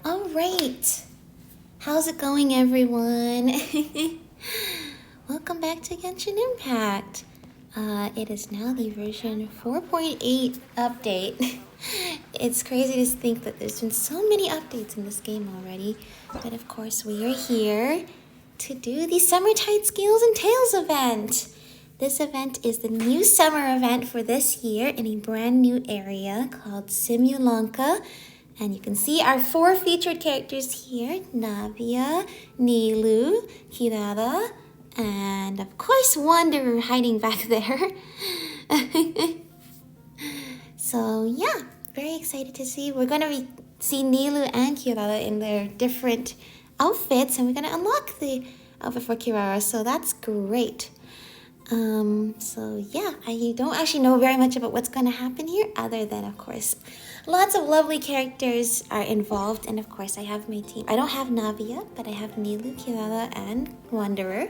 All right. How's it going, everyone? Welcome back to Genshin Impact. It is now the version 4.8 update. It's crazy to think that there's been so many updates in this game already. But of course, we are here to do the Summertide Scales and Tails event. This event is the new summer event for this year in a brand new area called Simulanka. And you can see our 4 featured characters here: Navia, Nilu, Kirara, and of course Wanderer hiding back there. So yeah, very excited to see. We're going to see Nilu and Kirara in their different outfits, and we're going to unlock the outfit for Kirara, so that's great. So yeah, I don't actually know very much about what's going to happen here, other than, of course, lots of lovely characters are involved, and of course I have my team. I don't have Navia, but I have Nilu, Kirara, and Wanderer.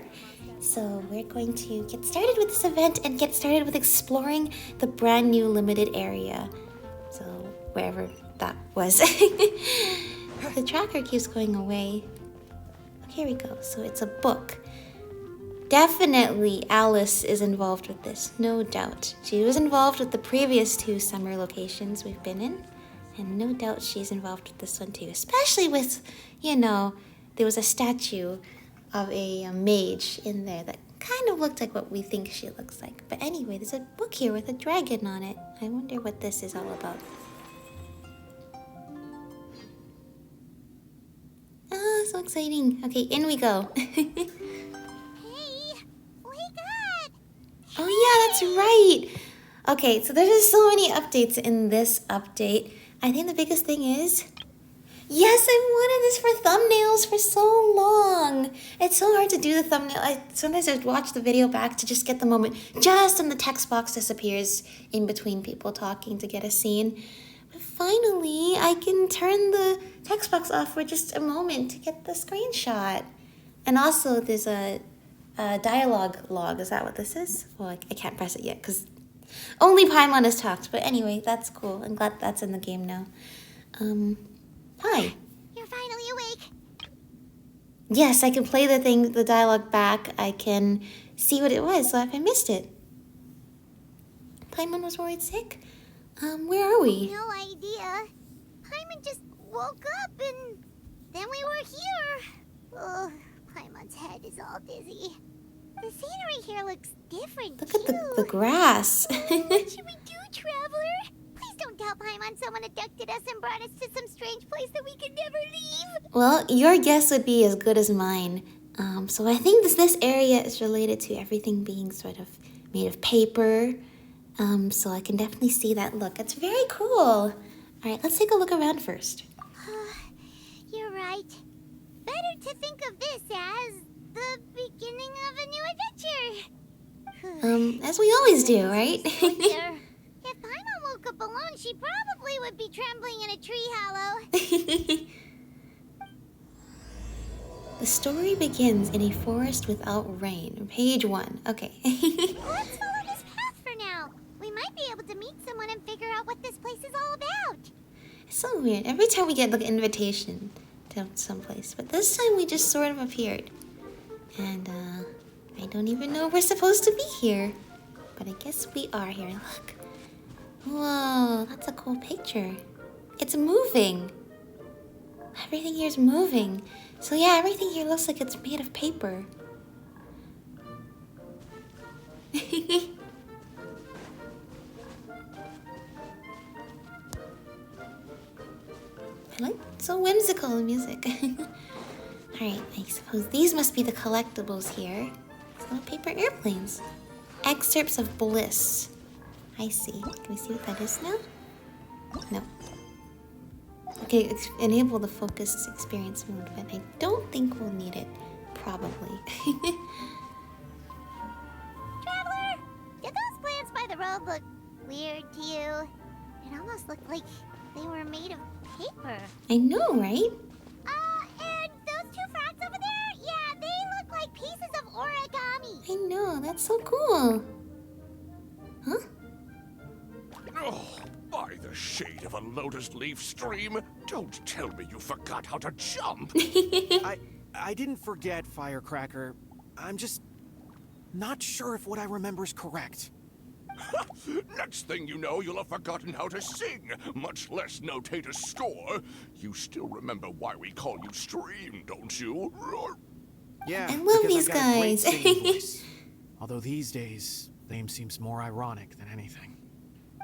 So we're going to get started with this event and get started with exploring the brand new limited area. So wherever that was. The tracker keeps going away. Here we go. So it's a book. Definitely Alice is involved with this, no doubt. She was involved with the previous 2 summer locations we've been in, and no doubt she's involved with this one too, especially with, there was a statue of a mage in there that kind of looked like what we think she looks like. But anyway, there's a book here with a dragon on it. I wonder what this is all about. Ah, so exciting. Okay, in we go. Oh yeah, that's right. Okay, so there's just so many updates in this update. I think the biggest thing is, yes, I wanted this for thumbnails for so long. It's so hard to do the thumbnail. Sometimes I watch the video back to just get the moment, just when the text box disappears in between people talking to get a scene. But finally, I can turn the text box off for just a moment to get the screenshot. And also, there's a dialogue log. Is that what this is? Well, I can't press it yet because only Paimon has talked. But anyway, that's cool. I'm glad that's in the game now. Hi. You're finally awake. Yes, I can play the dialogue back. I can see what it was, so if I missed it. Paimon was worried sick? Where are we? No idea. Paimon just woke up and then we were here. Ugh, Paimon's head is all dizzy. The scenery here looks different, Look too. at the grass. What should we do, Traveler? Please don't tell Paimon someone abducted us and brought us to some strange place that we could never leave. Well, your guess would be as good as mine. So I think this area is related to everything being sort of made of paper. So I can definitely see that look. It's very cool. All right, let's take a look around first. You're right. Better to think of this as the beginning of a new adventure. As we always do, right? If Paimon woke up alone, she probably would be trembling in a tree hollow. The story begins in a forest without rain. Page 1. Okay. Let's follow this path for now. We might be able to meet someone and figure out what this place is all about. It's so weird. Every time we get like an invitation to someplace, but this time we just sort of appeared. And I don't even know we're supposed to be here. But I guess we are here. Look. Whoa, that's a cool picture. It's moving. Everything here is moving. So yeah, everything here looks like it's made of paper. I like, so whimsical, the music. Alright, I suppose these must be the collectibles here. So paper airplanes. Excerpts of bliss. I see. Can we see what that is now? No. Okay, enable the focused experience mode, but I don't think we'll need it. Probably. Traveler, did those plants by the road look weird to you? It almost looked like they were made of paper. I know, right? And those 2 frogs over there? Yeah, they look like pieces of origami. I know, that's so cool. Huh? Oh, by the shade of the Lotus Leaf stream? Don't tell me you forgot how to jump. I didn't forget, Firecracker. I'm just not sure if what I remember is correct. Next thing you know, you'll have forgotten how to sing, much less notate a score. You still remember why we call you Stream, don't you? Yeah, I love because these I've got a great guys. singing voice. Although these days, the name seems more ironic than anything.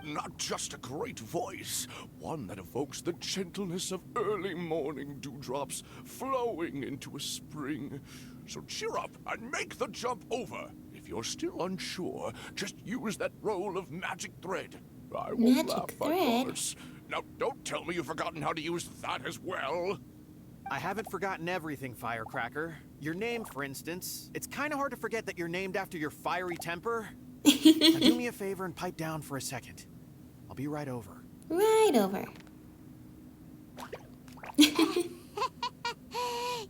Not just a great voice, one that evokes the gentleness of early morning dewdrops flowing into a spring. So cheer up and make the jump over. If you're still unsure, just use that roll of magic thread. I won't Magic laugh, I thread? promise. Now, don't tell me you've forgotten how to use that as well. I haven't forgotten everything, Firecracker. Your name, for instance. It's kind of hard to forget that you're named after your fiery temper. Now do me a favor and pipe down for a second. I'll be right over. Right over.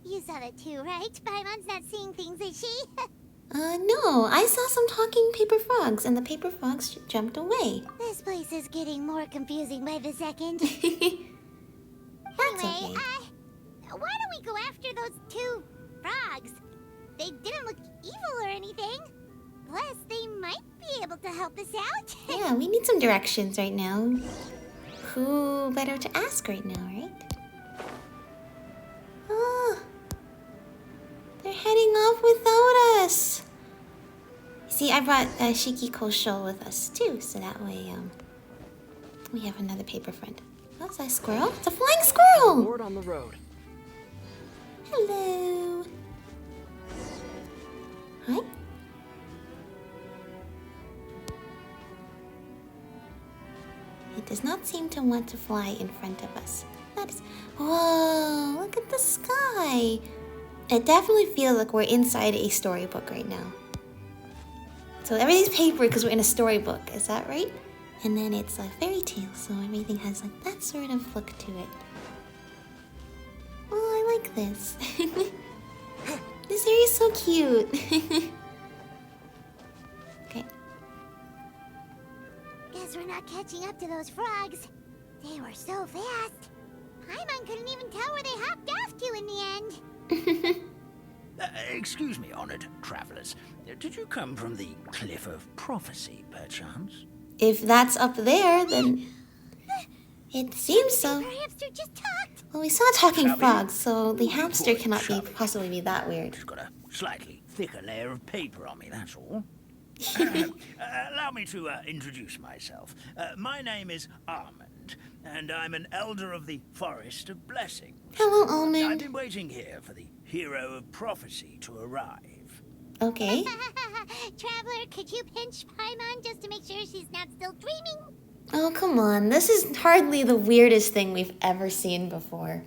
You saw that too, right? Paimon's not seeing things, is she? No, I saw some talking paper frogs, and the paper frogs jumped away. This place is getting more confusing by the second. That's Anyway, okay. why don't we go after those two frogs? They didn't look evil or anything. Plus, they might be able to help us out. Yeah, we need some directions right now. Who better to ask right now, right? Oh, they're heading off without us. See, I brought Shiki Kosho with us too, so that way we have another paper friend. What's that squirrel? It's a flying squirrel! Board on the road. Hello. Hi. It does not seem to want to fly in front of us. That is... Whoa, look at the sky. It definitely feels like we're inside a storybook right now. So everything's paper because we're in a storybook, is that right? And then it's a fairy tale, so everything has like that sort of look to it. Oh, I like this. This area is so cute. Okay. Guess we're not catching up to those frogs. They were so fast. Paimon couldn't even tell where they hopped off to in the end. Excuse me, honored travelers. Did you come from the Cliff of Prophecy, perchance? If that's up there, then it seems so. Our hamster just talked. Well, we saw talking Shall we? frogs, so the hamster Boy, cannot shall we? possibly be that weird. Just got a slightly thicker layer of paper on me, that's all. Allow me to introduce myself. My name is Armand, and I'm an elder of the Forest of Blessing. Hello, I've Almond. been waiting here for the hero of prophecy to arrive. Okay. Traveler, could you pinch Paimon just to make sure she's not still dreaming? Oh, come on. This is hardly the weirdest thing we've ever seen before.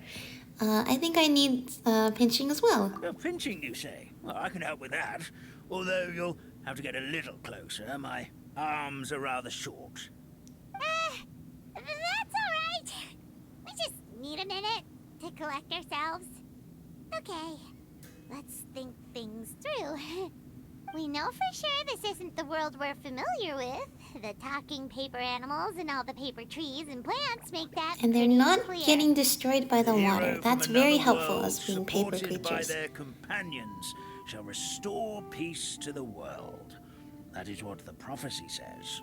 I think I need pinching as well. Pinching, you say? Well, I can help with that. Although you'll have to get a little closer. My arms are rather short. That's all right. We just need a minute to collect ourselves. Okay, let's think things through. We know for sure this isn't the world we're familiar with. The talking paper animals and all the paper trees and plants make that And they're pretty not clear. getting destroyed by the hero water. from That's very another helpful world, as being paper supported by creatures. their companions, shall restore peace to the world. That is what the prophecy says.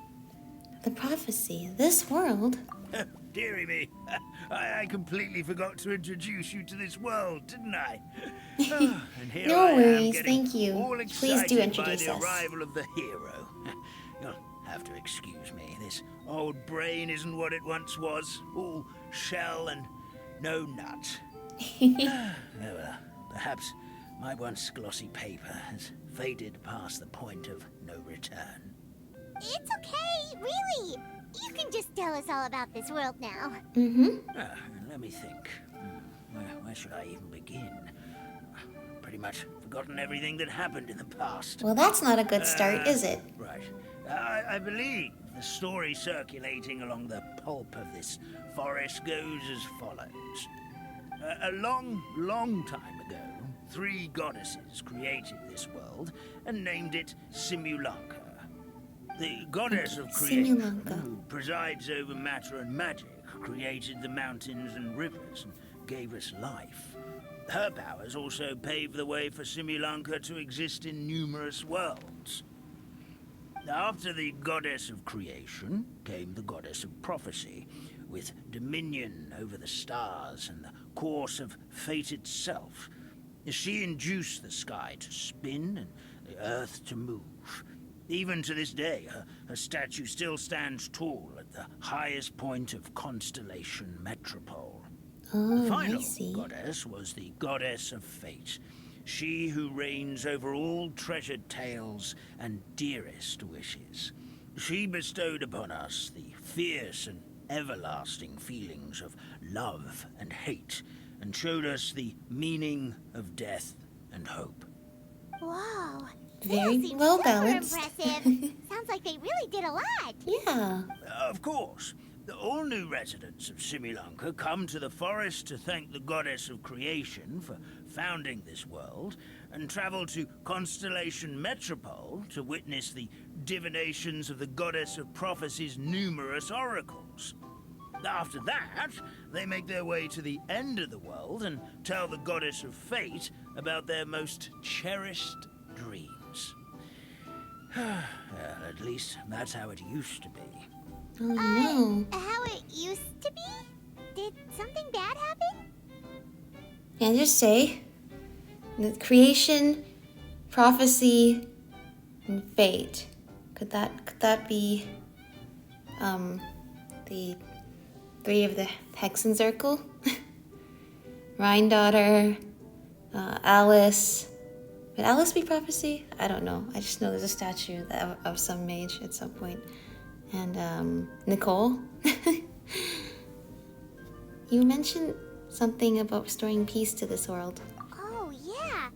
The prophecy. This world. Dearie me, I completely forgot to introduce you to this world, didn't I? And here No I am worries, getting thank you. all Please do excited introduce by the us. arrival of the hero. You'll have to excuse me. This old brain isn't what it once was. All shell and no nut. Oh, well, perhaps my once glossy paper has faded past the point of no return. It's okay, really. You can just tell us all about this world now. Mm-hmm. Let me think. Where should I even begin? Pretty much forgotten everything that happened in the past. Well, that's not a good start, is it? Right. I believe the story circulating along the pulp of this forest goes as follows. A long, long time ago, 3 goddesses created this world and named it Simulanka. The goddess of creation, Simulanka. who presides over matter and magic, created the mountains and rivers and gave us life. Her powers also paved the way for Simulanka to exist in numerous worlds. After the goddess of creation came the goddess of prophecy, with dominion over the stars and the course of fate itself. She induced the sky to spin and the earth to move. Even to this day, her statue still stands tall at the highest point of Constellation Metropole. Oh, The final I see. goddess was the goddess of fate, she who reigns over all treasured tales and dearest wishes. She bestowed upon us the fierce and everlasting feelings of love and hate, and showed us the meaning of death and hope. Whoa. Very Seems well super balanced. impressive. Sounds like they really did a lot. Yeah. Of course, all new residents of Simulanka come to the forest to thank the goddess of creation for founding this world, and travel to Constellation Metropole to witness the divinations of the goddess of prophecy's numerous oracles. After that, they make their way to the end of the world and tell the goddess of fate about their most cherished dreams. Well, at least that's how it used to be. Oh no. How it used to be? Did something bad happen? Yeah, just say the creation, prophecy, and fate. Could that be the three of the Hexen Circle? Rhine daughter, Alice. Would Alice be prophecy? I don't know. I just know there's a statue of some mage at some point. And Nicole. You mentioned something about restoring peace to this world. Oh, yeah.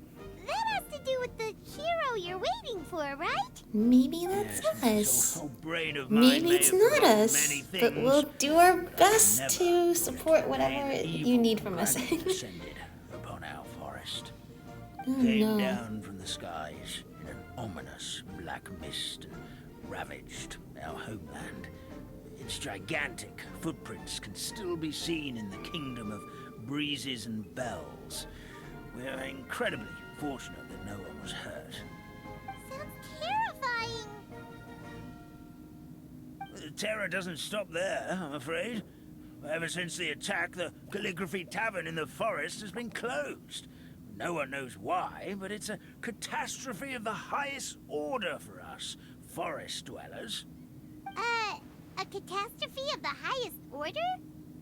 That has to do with the hero you're waiting for, right? Maybe that's Yes, us. this old brain of mine Maybe may it's have not forgotten us, many but things, we'll do our never best to support whatever an you evil need from us. dragon descended upon our forest. Oh Came no. down from the skies in an ominous black mist and ravaged our homeland. Its gigantic footprints can still be seen in the kingdom of breezes and bells. We're incredibly fortunate that no one was hurt. Sounds terrifying. The terror doesn't stop there, I'm afraid. Ever since the attack, the Calligraphy Tavern in the forest has been closed. No one knows why, but it's a catastrophe of the highest order for us, forest dwellers. A catastrophe of the highest order?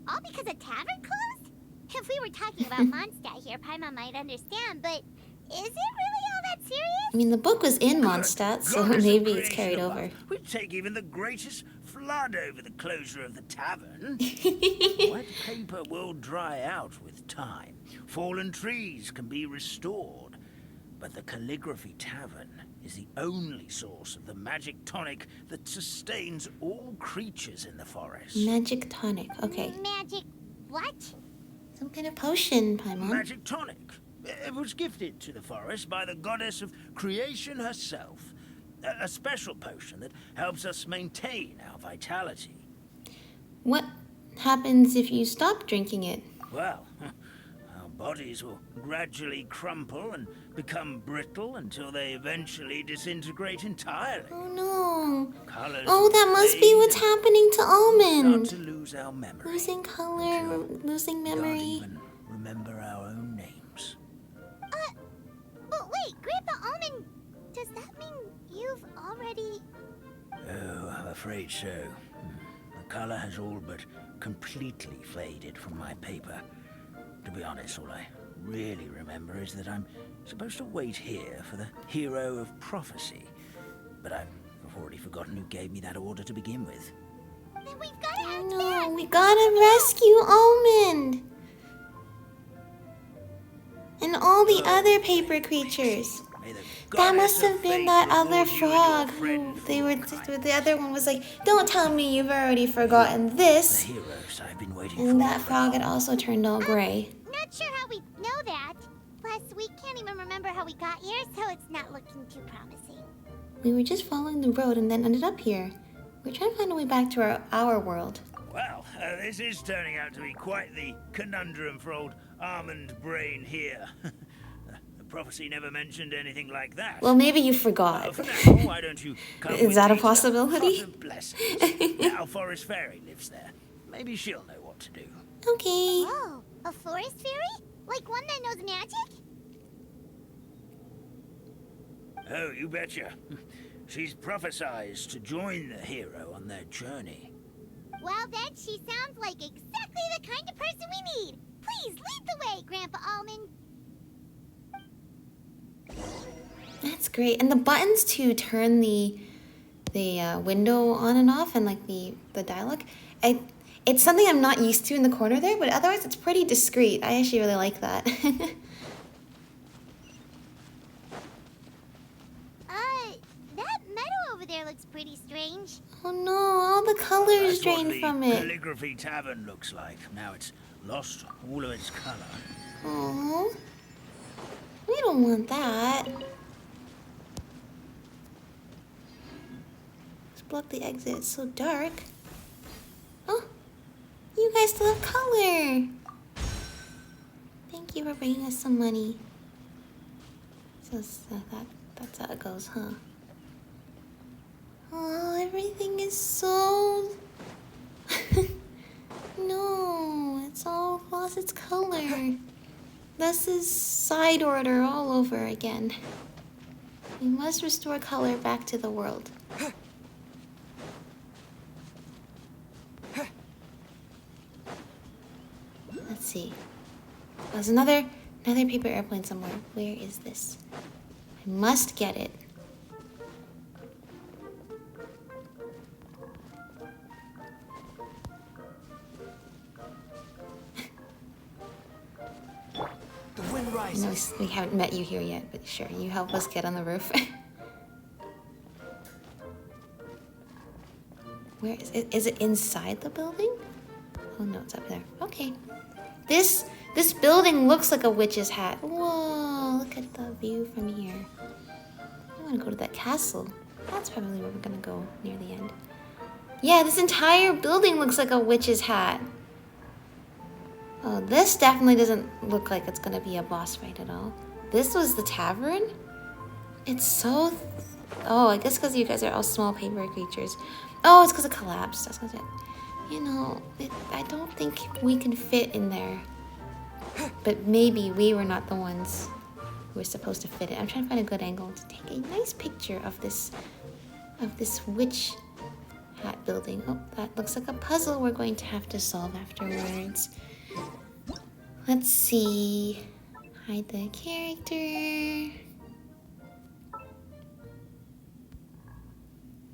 All because a tavern closed? If we were talking about Mondstadt here, Paimon might understand, but is it really all that serious? I mean, the book was in Mondstadt, so Goddess of maybe it's creation carried above, over. We'd take even the greatest flood over the closure of the tavern. Wet paper will dry out with time. Fallen trees can be restored. But the Calligraphy Tavern is the only source of the magic tonic that sustains all creatures in the forest. Magic tonic. Okay. Magic what? Some kind of potion, Paimon. Magic tonic. It was gifted to the forest by the goddess of creation herself. A special potion that helps us maintain our vitality. What happens if you stop drinking it? Well, our bodies will gradually crumple and become brittle until they eventually disintegrate entirely. Oh no. Colors Oh, that must be fade what's and happening to we start to Almond. lose our memory. Losing color, losing Can't memory. even remember our own names. But wait, Grandpa Almond, does that mean you've already... Oh, I'm afraid so. The color has all but completely faded from my paper. To be honest, all I really remember is that I'm supposed to wait here for the hero of prophecy. But I've already forgotten who gave me that order to begin with. Then we've got to act No, fast. we gotta rescue Almond. And all the other paper creatures. May the That goddess must of have been fate that other reward you and your frog friend who they were. for The other one was like, "Don't tell me you've already forgotten the this." heroes I've been waiting for. And that frog had also turned all gray. Not sure how we know that. Plus, we can't even remember how we got here, so it's not looking too promising. We were just following the road and then ended up here. We're trying to find a way back to our world. Well, this is turning out to be quite the conundrum for old Almond Brain here. The prophecy never mentioned anything like that. Well, maybe you forgot. For now, why don't you come Is with that a me to the possibility? Pot of Blessings? Now Forest Fairy lives there. Maybe she'll know what to do. Okay. Oh, a forest fairy? Like one that knows magic? Oh, you betcha. She's prophesized to join the hero on their journey. Well, then she sounds like exactly the kind of person we need. Please lead the way, Grandpa Almond. That's great. And the buttons to turn the window on and off and like the dialogue, it's something I'm not used to in the corner there, but otherwise it's pretty discreet. I actually really like that. That meadow over there looks pretty strange. Oh no, all the colors That's what drained the from it. Calligraphy Tavern looks like. Now it's lost all of its color. Oh, we don't want that. Let's block the exit. It's so dark. Oh, you guys still have color. Thank you for bringing us some money. So that's how it goes, huh? Oh, everything is so... No, it's all lost its color. This is side order all over again. We must restore color back to the world. Let's see. There's another paper airplane somewhere. Where is this? I must get it. The wind I know rises. we haven't met you here yet, but sure, you help us get on the roof. Where is it? Is it inside the building? Oh no, it's up there. Okay. This building looks like a witch's hat. Whoa, look at the view from here. I want to go to that castle. That's probably where we're gonna go near the end. Yeah, this entire building looks like a witch's hat. Oh, this definitely doesn't look like it's gonna be a boss fight at all. This was the tavern? It's so... Oh, I guess because you guys are all small paper creatures. Oh, it's because it collapsed. That's because it... You know, I don't think we can fit in there. But maybe we were not the ones who were supposed to fit it. I'm trying to find a good angle to take a nice picture of this witch hat building. Oh, that looks like a puzzle we're going to have to solve afterwards. Let's see. Hide the character.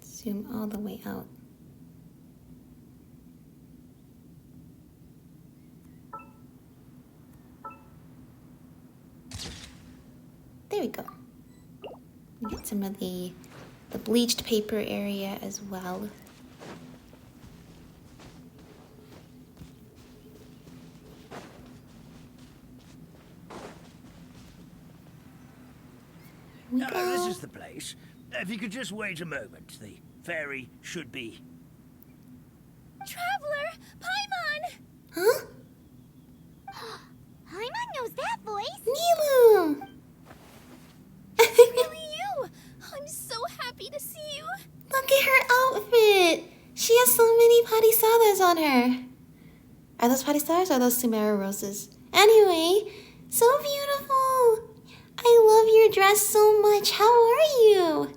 Zoom all the way out. There we go. Get some of the bleached paper area as well. Here we Now, go. this is the place. If you could just wait a moment, the fairy should be... Traveler! Paimon! Huh? Paimon knows that voice! Nilu! Really you! I'm so happy to see you! Look at her outfit! She has so many palisadas on her. Are those palisadas or are those Sumera roses? Anyway, so beautiful! I love your dress so much. How are you?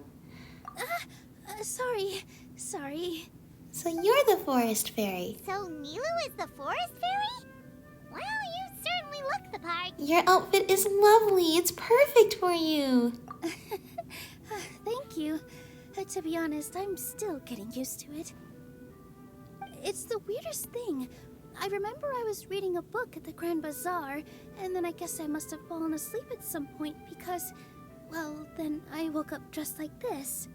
Sorry. So you're the forest fairy. So Nilu is the forest fairy? Well, you certainly look the part. Your outfit is lovely. It's perfect for you. Thank you. To be honest, I'm still getting used to it. It's the weirdest thing. I remember I was reading a book at the Grand Bazaar, and then I guess I must have fallen asleep at some point because, well, then I woke up dressed like this.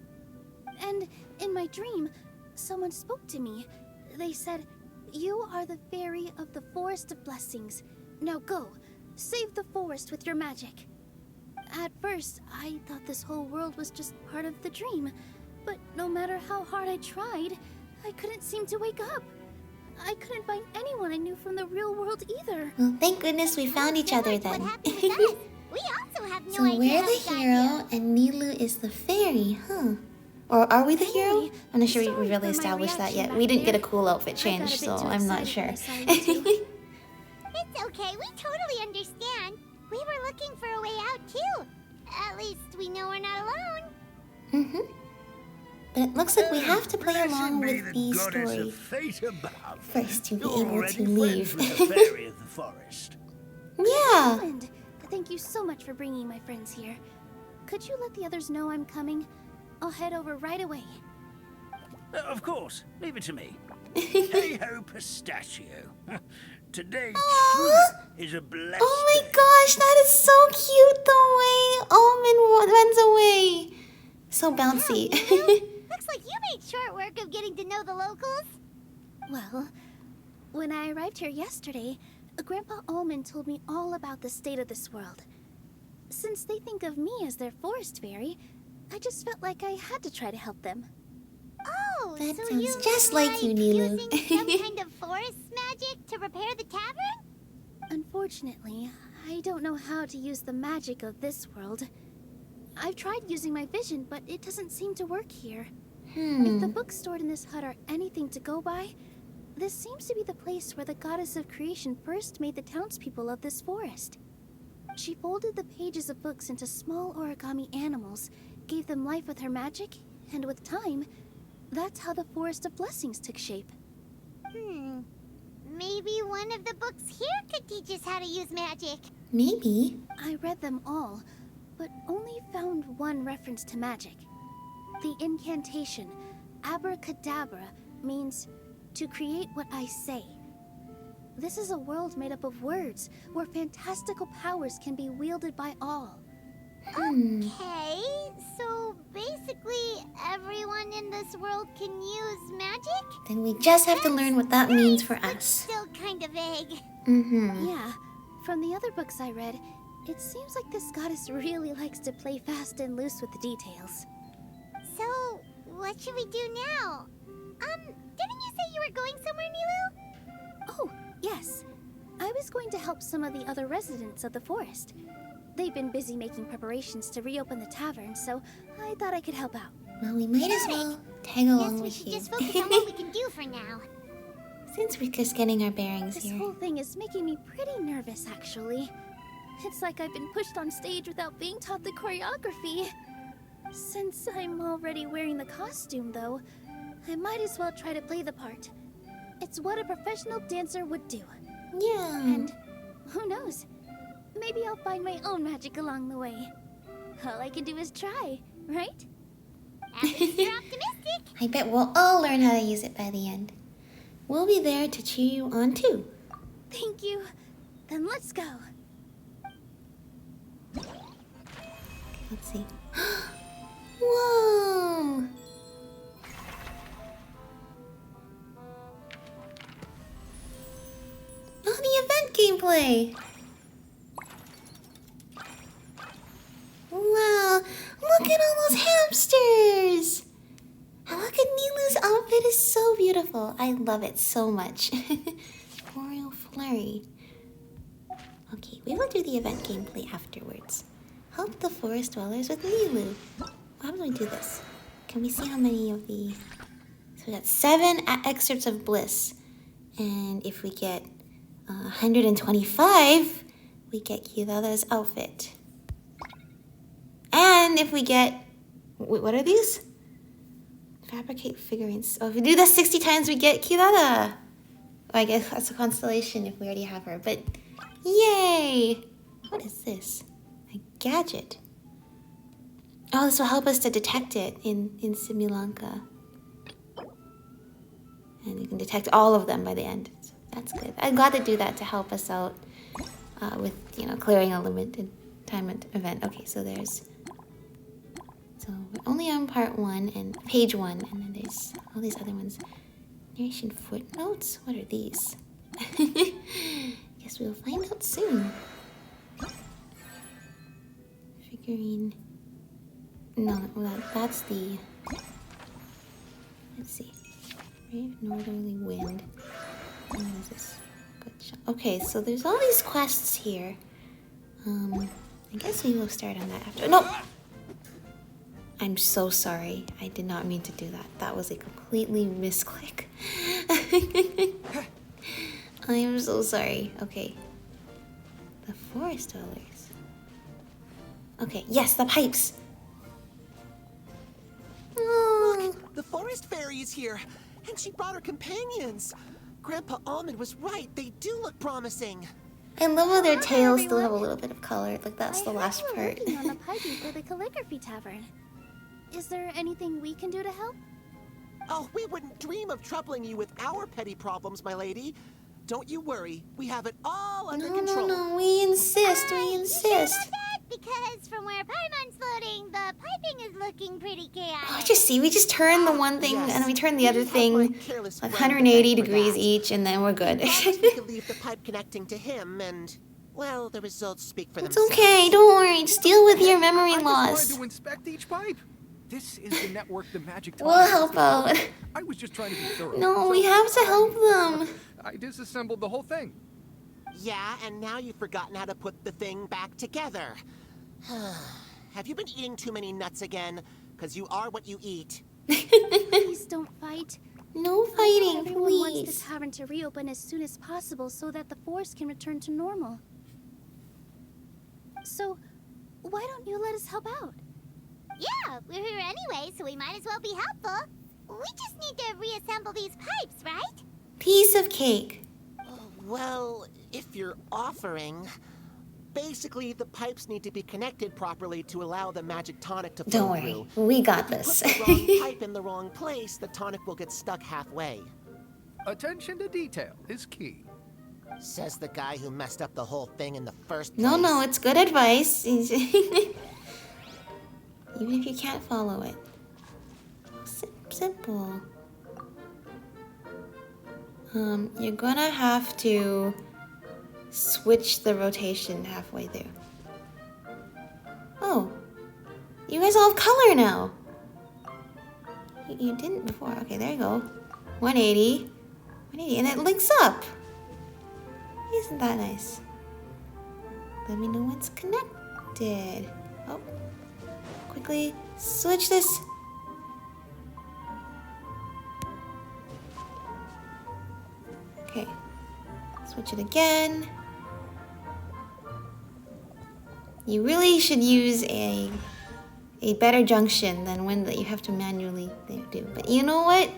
And in my dream, someone spoke to me. They said, "You are the fairy of the Forest of Blessings. Now go, save the forest with your magic." At first, I thought this whole world was just part of the dream, but no matter how hard I tried, I couldn't seem to wake up. I couldn't find anyone I knew from the real world either. Well, thank goodness we found each other What then. happened with us? We also have no So idea we're how the we got hero, here. and Nilu is the fairy, huh? Or are we the hero? Anyway, I'm not sure we sorry really for my established that reaction yet. back We didn't get a there. cool outfit I got a change, bit so too I'm not excited sure. when I saw you two. It's okay, we totally understand. We were looking for a way out too. At least we know we're not alone. Mm-hmm. But it looks like we have to play Blessed along be with the goddess story of fate above. first to be You're able already to friends leave. with the fairy of the forest. Yeah. And thank you so much for bringing my friends here. Could you let the others know I'm coming? I'll head over right away. Of course, leave it to me. Hey ho, pistachio. Today Aw. truly is a blessed Oh my day. gosh, that is so cute the way Almond runs away. So bouncy. Looks like you made short work of getting to know the locals. Well, when I arrived here yesterday, Grandpa Almond told me all about the state of this world. Since they think of me as their forest fairy, I just felt like I had to try to help them. Oh, That so sounds you just like you, Nilu. using some kind of forest magic to repair the tavern? Unfortunately, I don't know how to use the magic of this world. I've tried using my vision, but it doesn't seem to work here. If the books stored in this hut are anything to go by, this seems to be the place where the goddess of creation first made the townspeople of this forest. She folded the pages of books into small origami animals, gave them life with her magic, and with time, that's how the Forest of Blessings took shape. Maybe one of the books here could teach us how to use magic. Maybe. I read them all, but only found one reference to magic. The incantation, abracadabra, means to create what I say. This is a world made up of words, where fantastical powers can be wielded by all. Okay, so basically everyone in this world can use magic? Then we just have to learn what that means for But us. still kind of vague. Mm-hmm. Yeah, from the other books I read, it seems like this goddess really likes to play fast and loose with the details. So, what should we do now? Didn't you say you were going somewhere, Nilu? Oh, yes. I was going to help some of the other residents of the forest. They've been busy making preparations to reopen the tavern, so I thought I could help out. Well, we might as well tag along Guess we with should you. just focus on what we can do for now. Since we're just getting our bearings This here. whole thing is making me pretty nervous, actually. It's like I've been pushed on stage without being taught the choreography. Since I'm already wearing the costume, though, I might as well try to play the part. It's what a professional dancer would do. Yeah. And who knows? Maybe I'll find my own magic along the way. All I can do is try, right? At least you're optimistic. I bet we'll all learn how to use it by the end. We'll be there to cheer you on too. Thank you. Then let's go. Let's see. Whoa! Oh, the event gameplay! Wow, look at all those hamsters! And look at Nilu's outfit is so beautiful. I love it so much. Floral Flurry. Okay, we will do the event gameplay afterwards. Help the forest dwellers with Nilu. How do we do this? Can we see how many of the... So we got 7 excerpts of bliss. And if we get 125, we get Kirada's outfit. And if we get... Wait, what are these? Fabricate figurines. Oh, if we do this 60 times, we get Kirada. Oh, I guess that's a constellation if we already have her. But yay! What is this? A gadget. Oh, this will help us to detect it in Simulanka. And you can detect all of them by the end. So that's good. I'm glad to do that to help us out with, clearing a limited time event. Okay, so there's... So we're only on part 1 and page 1, and then there's all these other ones. Narration footnotes? What are these? Guess we'll find out soon. Figurine. No, that's the... Let's see. Brave northerly wind. What is this? Good job. Okay, so there's all these quests here. I guess we will start on that after. No! I'm so sorry. I did not mean to do that. That was a completely misclick. I am so sorry. Okay. The forest dwellers. Okay, yes, the pipes. Oh. The forest fairy is here, and she brought her companions. Grandpa Almond was right. They do look promising. I love how their Hi, tails still have a everyone. little bit of color. Like, that's the last I part. heard you were working on the piping for the calligraphy tavern. Is there anything we can do to help? Oh, we wouldn't dream of troubling you with our petty problems, my lady. Don't you worry. We have it all under No, control. no, we insist, we You sure insist. about that? Because from where Paimon's floating, the piping is looking pretty chaotic. Oh, just see, we just turn the one thing Yes. and then we turn the other We have my thing careless like friend to 180 thank for degrees that. each, and then we're good. Promised we could leave the pipe connecting to him, and, well, the results speak for It's themselves. okay, don't worry. Just deal with your memory I just loss. wanted to inspect each pipe. This is the network the magic We'll tonic help is out. for. I was just trying to be thorough. No, So, we have to help them. I disassembled the whole thing. Yeah, and now you've forgotten how to put the thing back together. Have you been eating too many nuts again? Because you are what you eat. Please don't fight. No I know fighting, everyone wants please. the tavern to reopen as soon as possible so that the forest can return to normal. So, why don't you let us help out? Yeah, we're here anyway, so we might as well be helpful. We just need to reassemble these pipes, right? Piece of cake. Well, if you're offering... Basically, the pipes need to be connected properly to allow the magic tonic to flow Don't worry, through. we got Put this. the wrong pipe in the wrong place, the tonic will get stuck halfway. Attention to detail is key. Says the guy who messed up the whole thing in the first place. No, it's good advice. Even if you can't follow it. Simple. You're gonna have to switch the rotation halfway through. Oh, you guys all have color now. You didn't before. Okay, there you go. 180. 180, and it links up. Isn't that nice? Let me know what's connected. Oh, quickly switch this. Okay, switch it again. You really should use a better junction than one that you have to manually do. But you know what?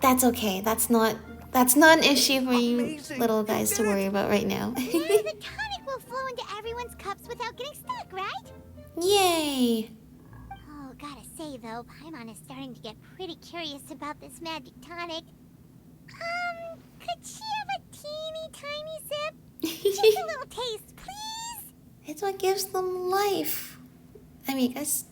That's okay. That's not an issue for you Amazing. little guys to worry about right now. Yeah, the tonic will flow into everyone's cups without getting stuck, right? Yay! Oh, gotta say though, Paimon is starting to get pretty curious about this magic tonic. Could she have a teeny tiny sip? Just a little taste, please? It's what gives them life. I mean, guys.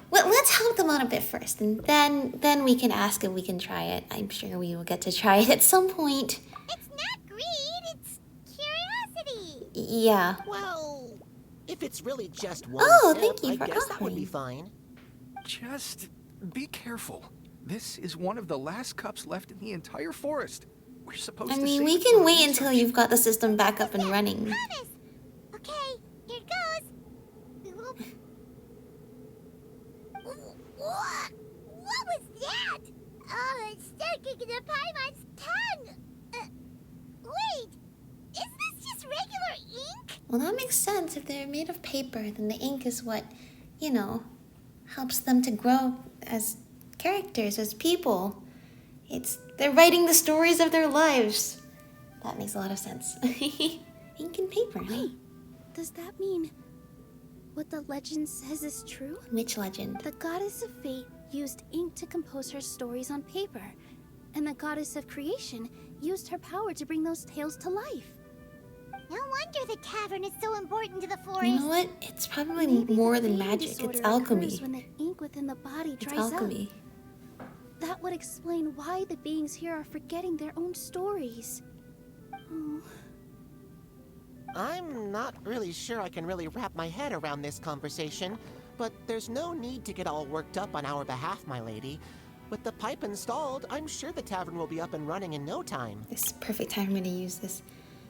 Well, let's help them out a bit first, and then we can ask if we can try it. I'm sure we will get to try it at some point. It's not greed, it's curiosity. Yeah. Well, if it's really just one Oh, sip, thank you I for guess that would be offering. fine. Just be careful. This is one of the last cups left in the entire forest. We're supposed I to mean, save we it can for wait until research. you've got the system back up and running. Promise. Okay, here it goes. What was that? Oh, it's sticking to Paimon's tongue. Wait, is this just regular ink? Well, that makes sense. If they're made of paper, then the ink is what, helps them to grow as characters, as people. They're writing the stories of their lives. That makes a lot of sense. Ink and paper, huh? Does that mean what the legend says is true? Which legend? The goddess of fate used ink to compose her stories on paper, and the goddess of creation used her power to bring those tales to life. No wonder the tavern is so important to the forest. You know what? It's probably Maybe more the than fading magic. disorder It's occurs alchemy. when the ink within the body It's dries alchemy. up. That would explain why the beings here are forgetting their own stories. Oh, I'm not really sure I can really wrap my head around this conversation, but there's no need to get all worked up on our behalf, my lady. With the pipe installed, I'm sure the tavern will be up and running in no time. This is perfect time for me to use this.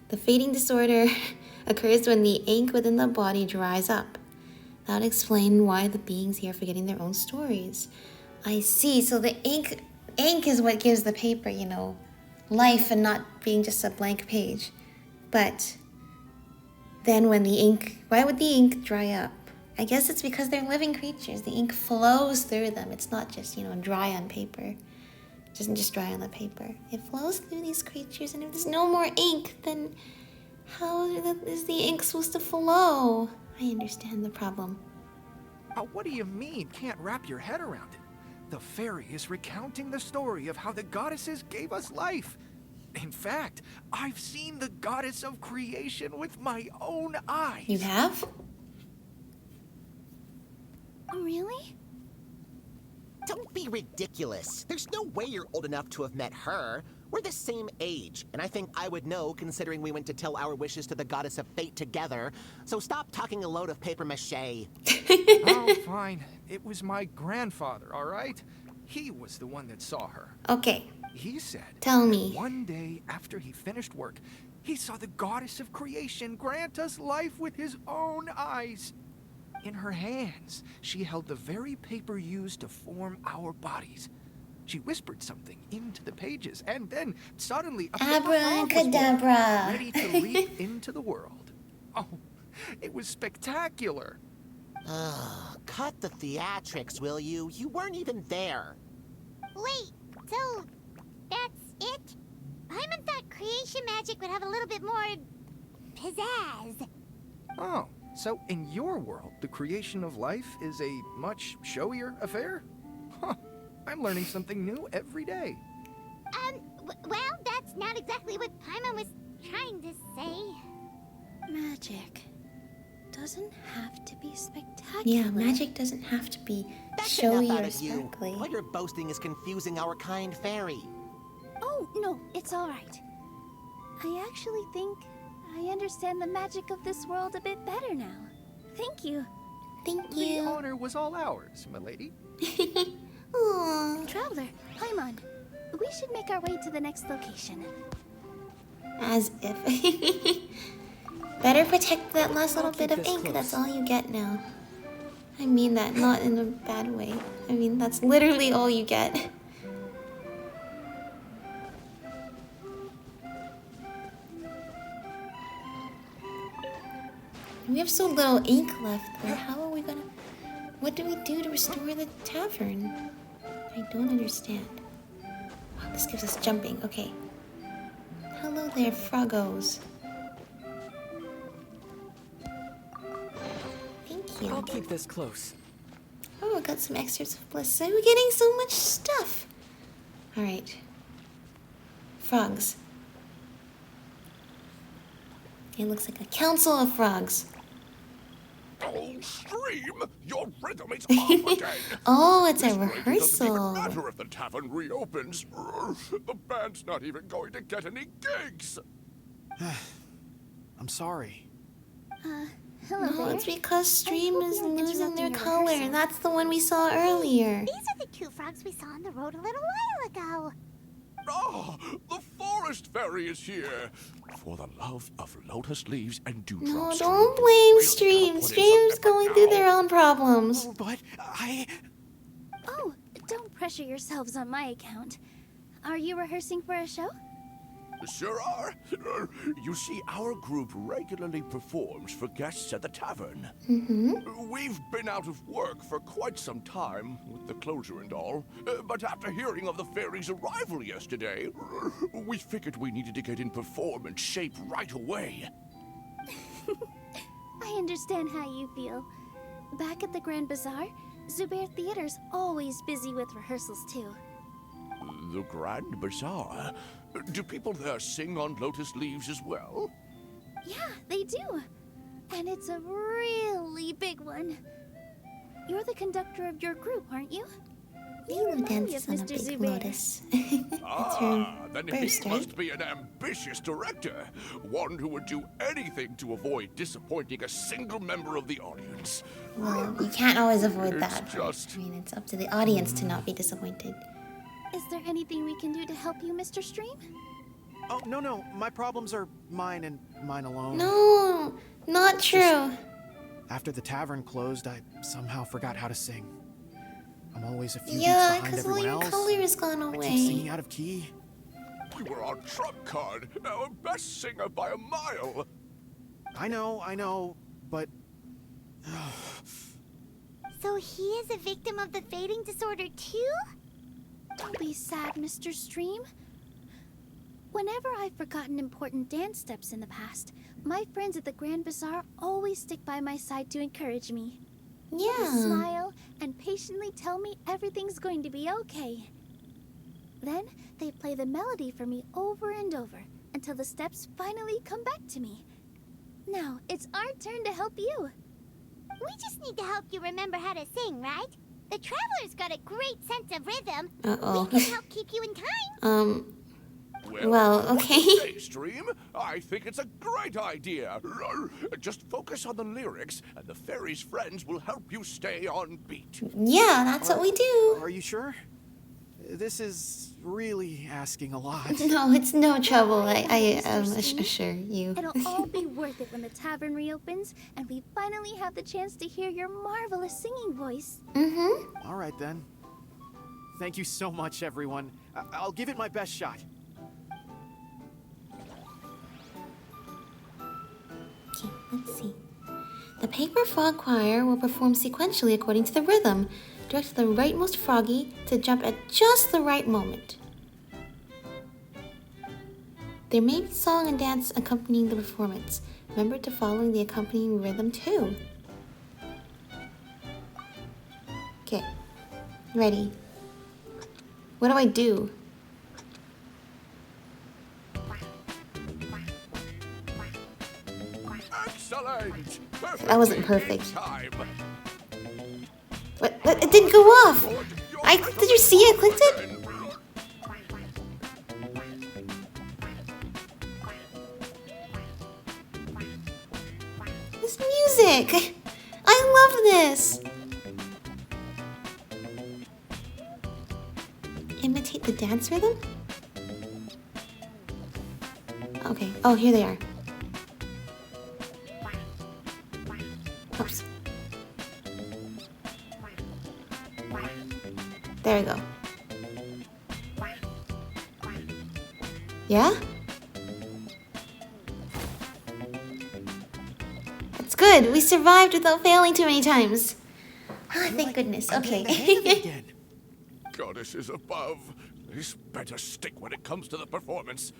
The fading disorder occurs when the ink within the body dries up. That would explain why the beings here are forgetting their own stories. I see. So the ink is what gives the paper, you know, life and not being just a blank page. But then when the ink, why would the ink dry up? I guess it's because they're living creatures. The ink flows through them. It's not just, you know, dry on paper. It doesn't just dry on the paper. It flows through these creatures, and if there's no more ink, then how is the ink supposed to flow? I understand the problem. What do you mean, can't wrap your head around it? The fairy is recounting the story of how the goddesses gave us life. In fact, I've seen the goddess of creation with my own eyes. You have? Really? Don't be ridiculous. There's no way you're old enough to have met her. We're the same age, and I think I would know considering we went to tell our wishes to the goddess of fate together. So stop talking a load of paper mache. Oh, fine. It was my grandfather, all right? He was the one that saw her. Okay, He said tell that me. one day after he finished work, he saw the goddess of creation grant us life with his own eyes. In her hands, she held the very paper used to form our bodies. She whispered something into the pages, and then suddenly a paper frog was born, Abracadabra. ready to leap into the world. Oh, it was spectacular. Ugh, cut the theatrics, will you? You weren't even there. Wait, so that's it? Paimon thought creation magic would have a little bit more pizzazz. Oh, so in your world, the creation of life is a much showier affair? Huh, I'm learning something new every day. Well, that's not exactly what Paimon was trying to say. Magic doesn't have to be spectacular. Yeah, magic doesn't have to be That's showy enough or out of you. sparkly. What you're boasting is confusing our kind fairy. Oh, no, it's all right. I actually think I understand the magic of this world a bit better now. Thank you. Thank The you. honor was all ours, milady. Aw, Traveler, Paimon, we should make our way to the next location. as if. Better protect that last little bit keep of this ink. close. That's all you get now. I mean that not in a bad way. I mean, that's literally all you get. We have so little ink left, though. How are we gonna... What do we do to restore the tavern? I don't understand. Wow, this gives us jumping. Okay. Hello there, Froggos. Thank you. I'll keep this close. Oh, I got some excerpts of bliss. So we're getting so much stuff. All right. Frogs. It looks like a council of frogs. Oh, Stream! Your rhythm is off again! Oh, it's a This rate Doesn't rehearsal. even matter if the tavern reopens. The band's not even going to get any gigs. I'm sorry. Hello No, there. it's because Stream hope is you're not losing their interrupting your color. rehearsal. That's the one we saw earlier. These are the two frogs we saw on the road a little while ago. Ah, the forest fairy is here. For the love of lotus leaves and dewdrops. No, Stream, don't you blame really Stream. gotta put in some Stream's effort going through now. their own problems. Oh, but I... Oh, don't pressure yourselves on my account. Are you rehearsing for a show? Sure are. You see, our group regularly performs for guests at the tavern. We've been out of work for quite some time, with the closure and all. But after hearing of the fairy's arrival yesterday, we figured we needed to get in performance shape right away. I understand how you feel. Back at the Grand Bazaar, Zubair Theater's always busy with rehearsals too. The Grand Bazaar? Do people there sing on lotus leaves as well? Yeah, they do. And it's a really big one. You're the conductor of your group, aren't you? You Lilo remind me dances of on a Mr. big Zubair. lotus. That's her Then burst, he right? must be an ambitious director. One who would do anything to avoid disappointing a single member of the audience. Well, you can't always avoid It's that. But, just- I mean, it's up to the audience to not be disappointed. Is there anything we can do to help you, Mr. Stream? Oh, no. My problems are mine and mine alone. No, not true. After the tavern closed, I somehow forgot how to sing. I'm always a few Yeah, beats behind because all everyone your else. color has gone I keep singing away. out of key. You were our trump card, our best singer by a mile. I know, but... So he is a victim of the fading disorder too? Don't be sad, Mr. Stream. Whenever I've forgotten important dance steps in the past, my friends at the Grand Bazaar always stick by my side to encourage me. They Yeah. smile and patiently tell me everything's going to be okay. Then they play the melody for me over and over until the steps finally come back to me. Now it's our turn to help you. We just need to help you remember how to sing, right? The Traveler's got a great sense of rhythm. Uh-oh. We can help keep you in time. Well, what okay. do you say, Stream? I think it's a great idea. Just focus on the lyrics, and the fairy's friends will help you stay on beat. Yeah, that's what we do. Are you sure? This is really asking a lot. No, it's no trouble. I Mr. Stream. assure you. It'll all be worth it when the tavern reopens and we finally have the chance to hear your marvelous singing voice. Mm-hmm. All right, then. Thank you so much, everyone. I'll give it my best shot. Okay, let's see. The Paper Frog Choir will perform sequentially according to the rhythm. Direct the rightmost froggy to jump at just the right moment. There may be song and dance accompanying the performance. Remember to follow the accompanying rhythm too. Okay, ready. What do I do? Excellent! Perfect. That wasn't perfect. Time. What? It didn't go off! Did you see it? I clicked it? This music! I love this! Imitate the dance rhythm? Okay. Oh, here they are. Oops. There we go. Yeah? That's good. We survived without failing too many times. Ah, thank goodness. I'm getting the hang of it Okay. again. Goddesses above. This better stick when it comes to the performance.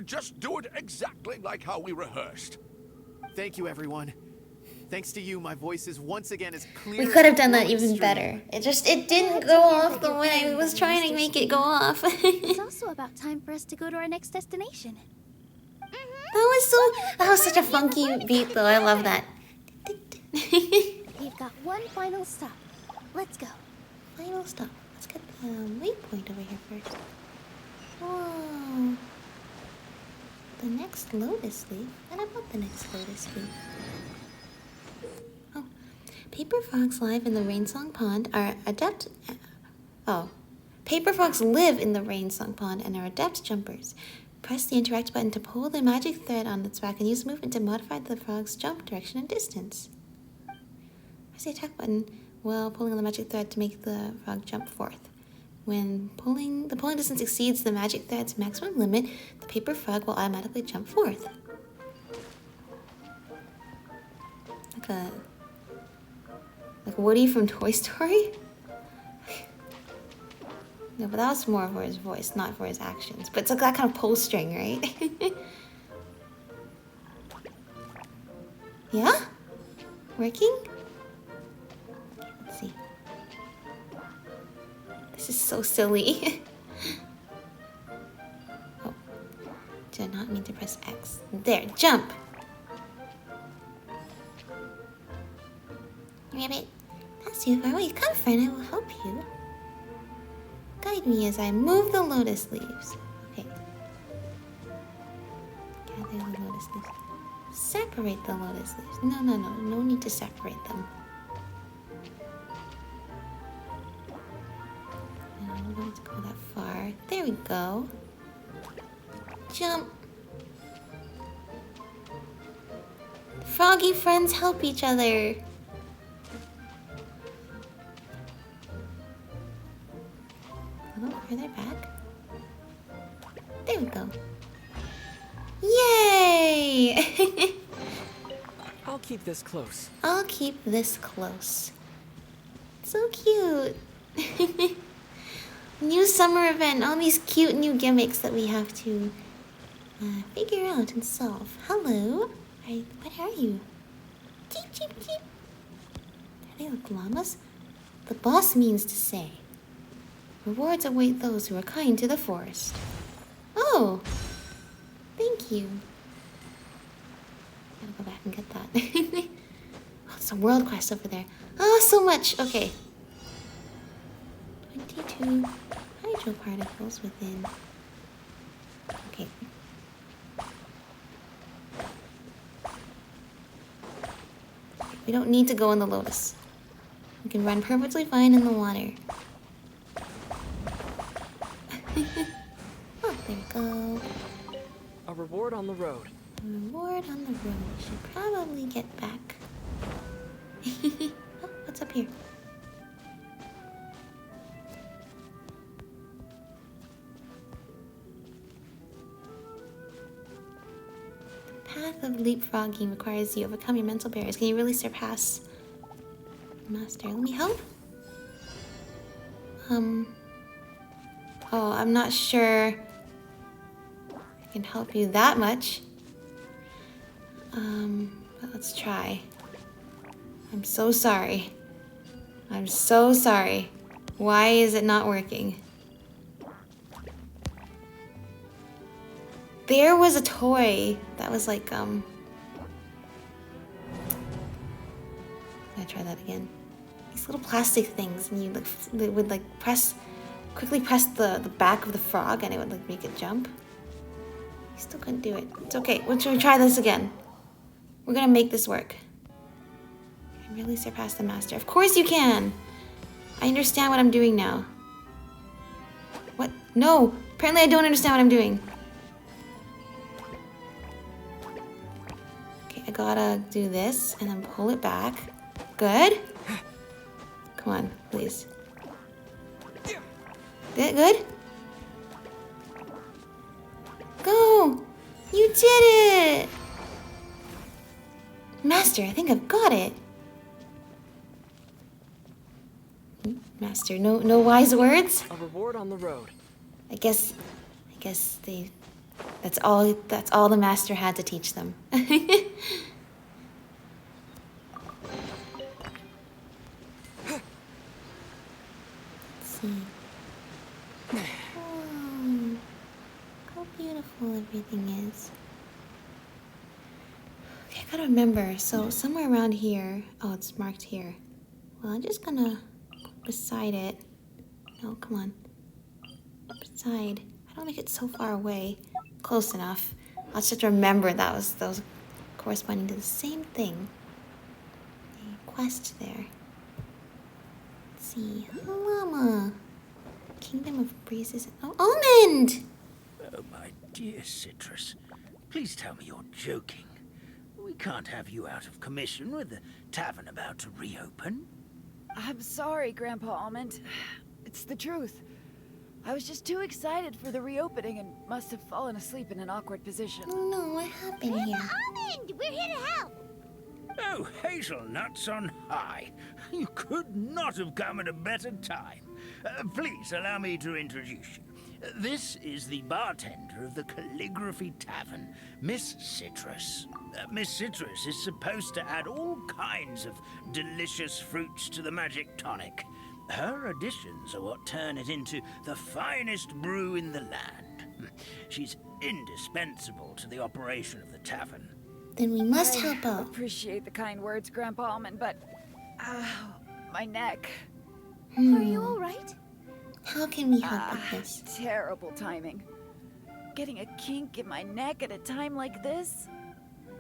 Just do it exactly like how we rehearsed. Thank you, everyone. Thanks to you, my voice is once again as clear. We could have as done that flowing even stream. better. It didn't go off the way I was trying to make it go off. It's also about time for us to go to our next destination. That was such a funky beat though. I love that. We've got one final stop. Let's go. Final stop. Let's get the waypoint over here first. Whoa. The next lotus leaf? What about the next lotus leaf? Oh. Paper frogs live in the Rainsong Pond are adept... Oh. Paper frogs live in the Rainsong Pond and are adept jumpers. Press the interact button to pull the magic thread on its back and use movement to modify the frog's jump direction and distance. Press the attack button while pulling on the magic thread to make the frog jump forth. When the pulling distance exceeds the magic thread's maximum limit, the paper frog will automatically jump forth. Like Woody from Toy Story? No, but that was more for his voice, not for his actions. But it's like that kind of pull string, right? Yeah? Working? Let's see. This is so silly. Oh, did not mean to press X. There, jump! Rabbit, that's too far away. Come, friend, I will help you. Guide me as I move the lotus leaves. Okay. Gather the lotus leaves. Separate the lotus leaves. No need to separate them. We don't have to go that far. There we go. Jump. Froggy friends help each other. A little further back. There we go. Yay! I'll keep this close. I'll keep this close. So cute. New summer event. All these cute new gimmicks that we have to figure out and solve. Hello. What are you? Cheep, cheep, cheep. Are they like llamas? The boss means to say, rewards await those who are kind to the forest. Oh, thank you. Gotta go back and get that. Oh, it's a world quest over there. Oh, so much. Okay. 22 hydro particles within. Okay. We don't need to go in the lotus. We can run perfectly fine in the water. Oh, there we go. A reward on the road. A reward on the road. We should probably get back. Oh, what's up here? Path of leapfrogging requires you overcome your mental barriers. Can you really surpass Master? Let me help. Oh, I'm not sure I can help you that much. But let's try. I'm so sorry. I'm so sorry. Why is it not working? There was a toy that was like, I'm gonna try that again. These little plastic things, and you would like quickly press the back of the frog, and it would like make it jump. You still couldn't do it. It's okay. We'll try this again. We're gonna make this work. I really surpassed the master. Of course you can. I understand what I'm doing now. What? No. Apparently I don't understand what I'm doing. Okay, I gotta do this and then pull it back. Good. Come on, please. Good? Go! You did it! Master, I think I've got it. Master, no wise words? A reward on the road. I guess that's all the master had to teach them. Let's see. Oh, how beautiful everything is. Okay, I gotta remember. So somewhere around here. Oh, it's marked here. Well, I'm just gonna go beside it. No, come on. Beside. I don't make it so far away. Close enough. I'll just have to remember that was corresponding to the same thing. A quest there. Let's see. Llama. Kingdom of Breezes. Oh, Almond! Oh, my dear Citrus. Please tell me you're joking. We can't have you out of commission with the tavern about to reopen. I'm sorry, Grandpa Almond. It's the truth. I was just too excited for the reopening and must have fallen asleep in an awkward position. Oh no, what happened Grandpa here? Almond, we're here to help. Oh, hazelnuts on high. You could not have come at a better time. Please allow me to introduce you. This is the bartender of the Calligraphy Tavern, Miss Citrus. Miss Citrus is supposed to add all kinds of delicious fruits to the magic tonic. Her additions are what turn it into the finest brew in the land. She's indispensable to the operation of the tavern. Then we must I help out. appreciate the kind words, Grandpa Almond, but... my neck. Are you alright? How can we help with this? Terrible timing. Getting a kink in my neck at a time like this?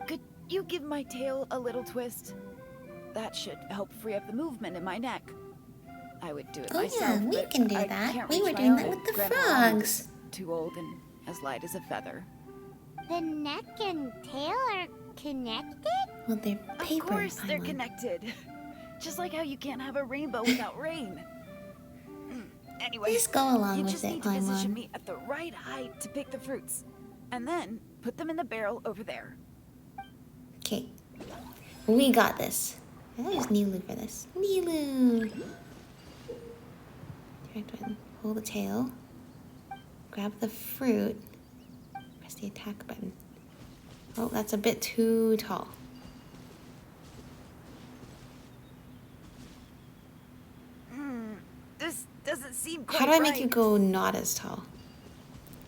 Could you give my tail a little twist? That should help free up the movement in my neck. I would do it Oh myself. yeah, we but can do I that. can't We reach were my doing own, that and with the Grandpa Almond frogs. is too old and as light as a feather. The neck and tail are connected? Well, they're paper. Of course they're Paimon. connected. Just like how you can't have a rainbow without rain. Anyway, Just go along you with just it, need to position Paimon. me at the right height to pick the fruits. And then put them in the barrel over there. Okay. We got this. I use Nilu for this. Nilu! Direct button. Hold the tail. Grab the fruit. Press the attack button. Oh, that's a bit too tall. This doesn't seem quite How do I make right. you go not as tall?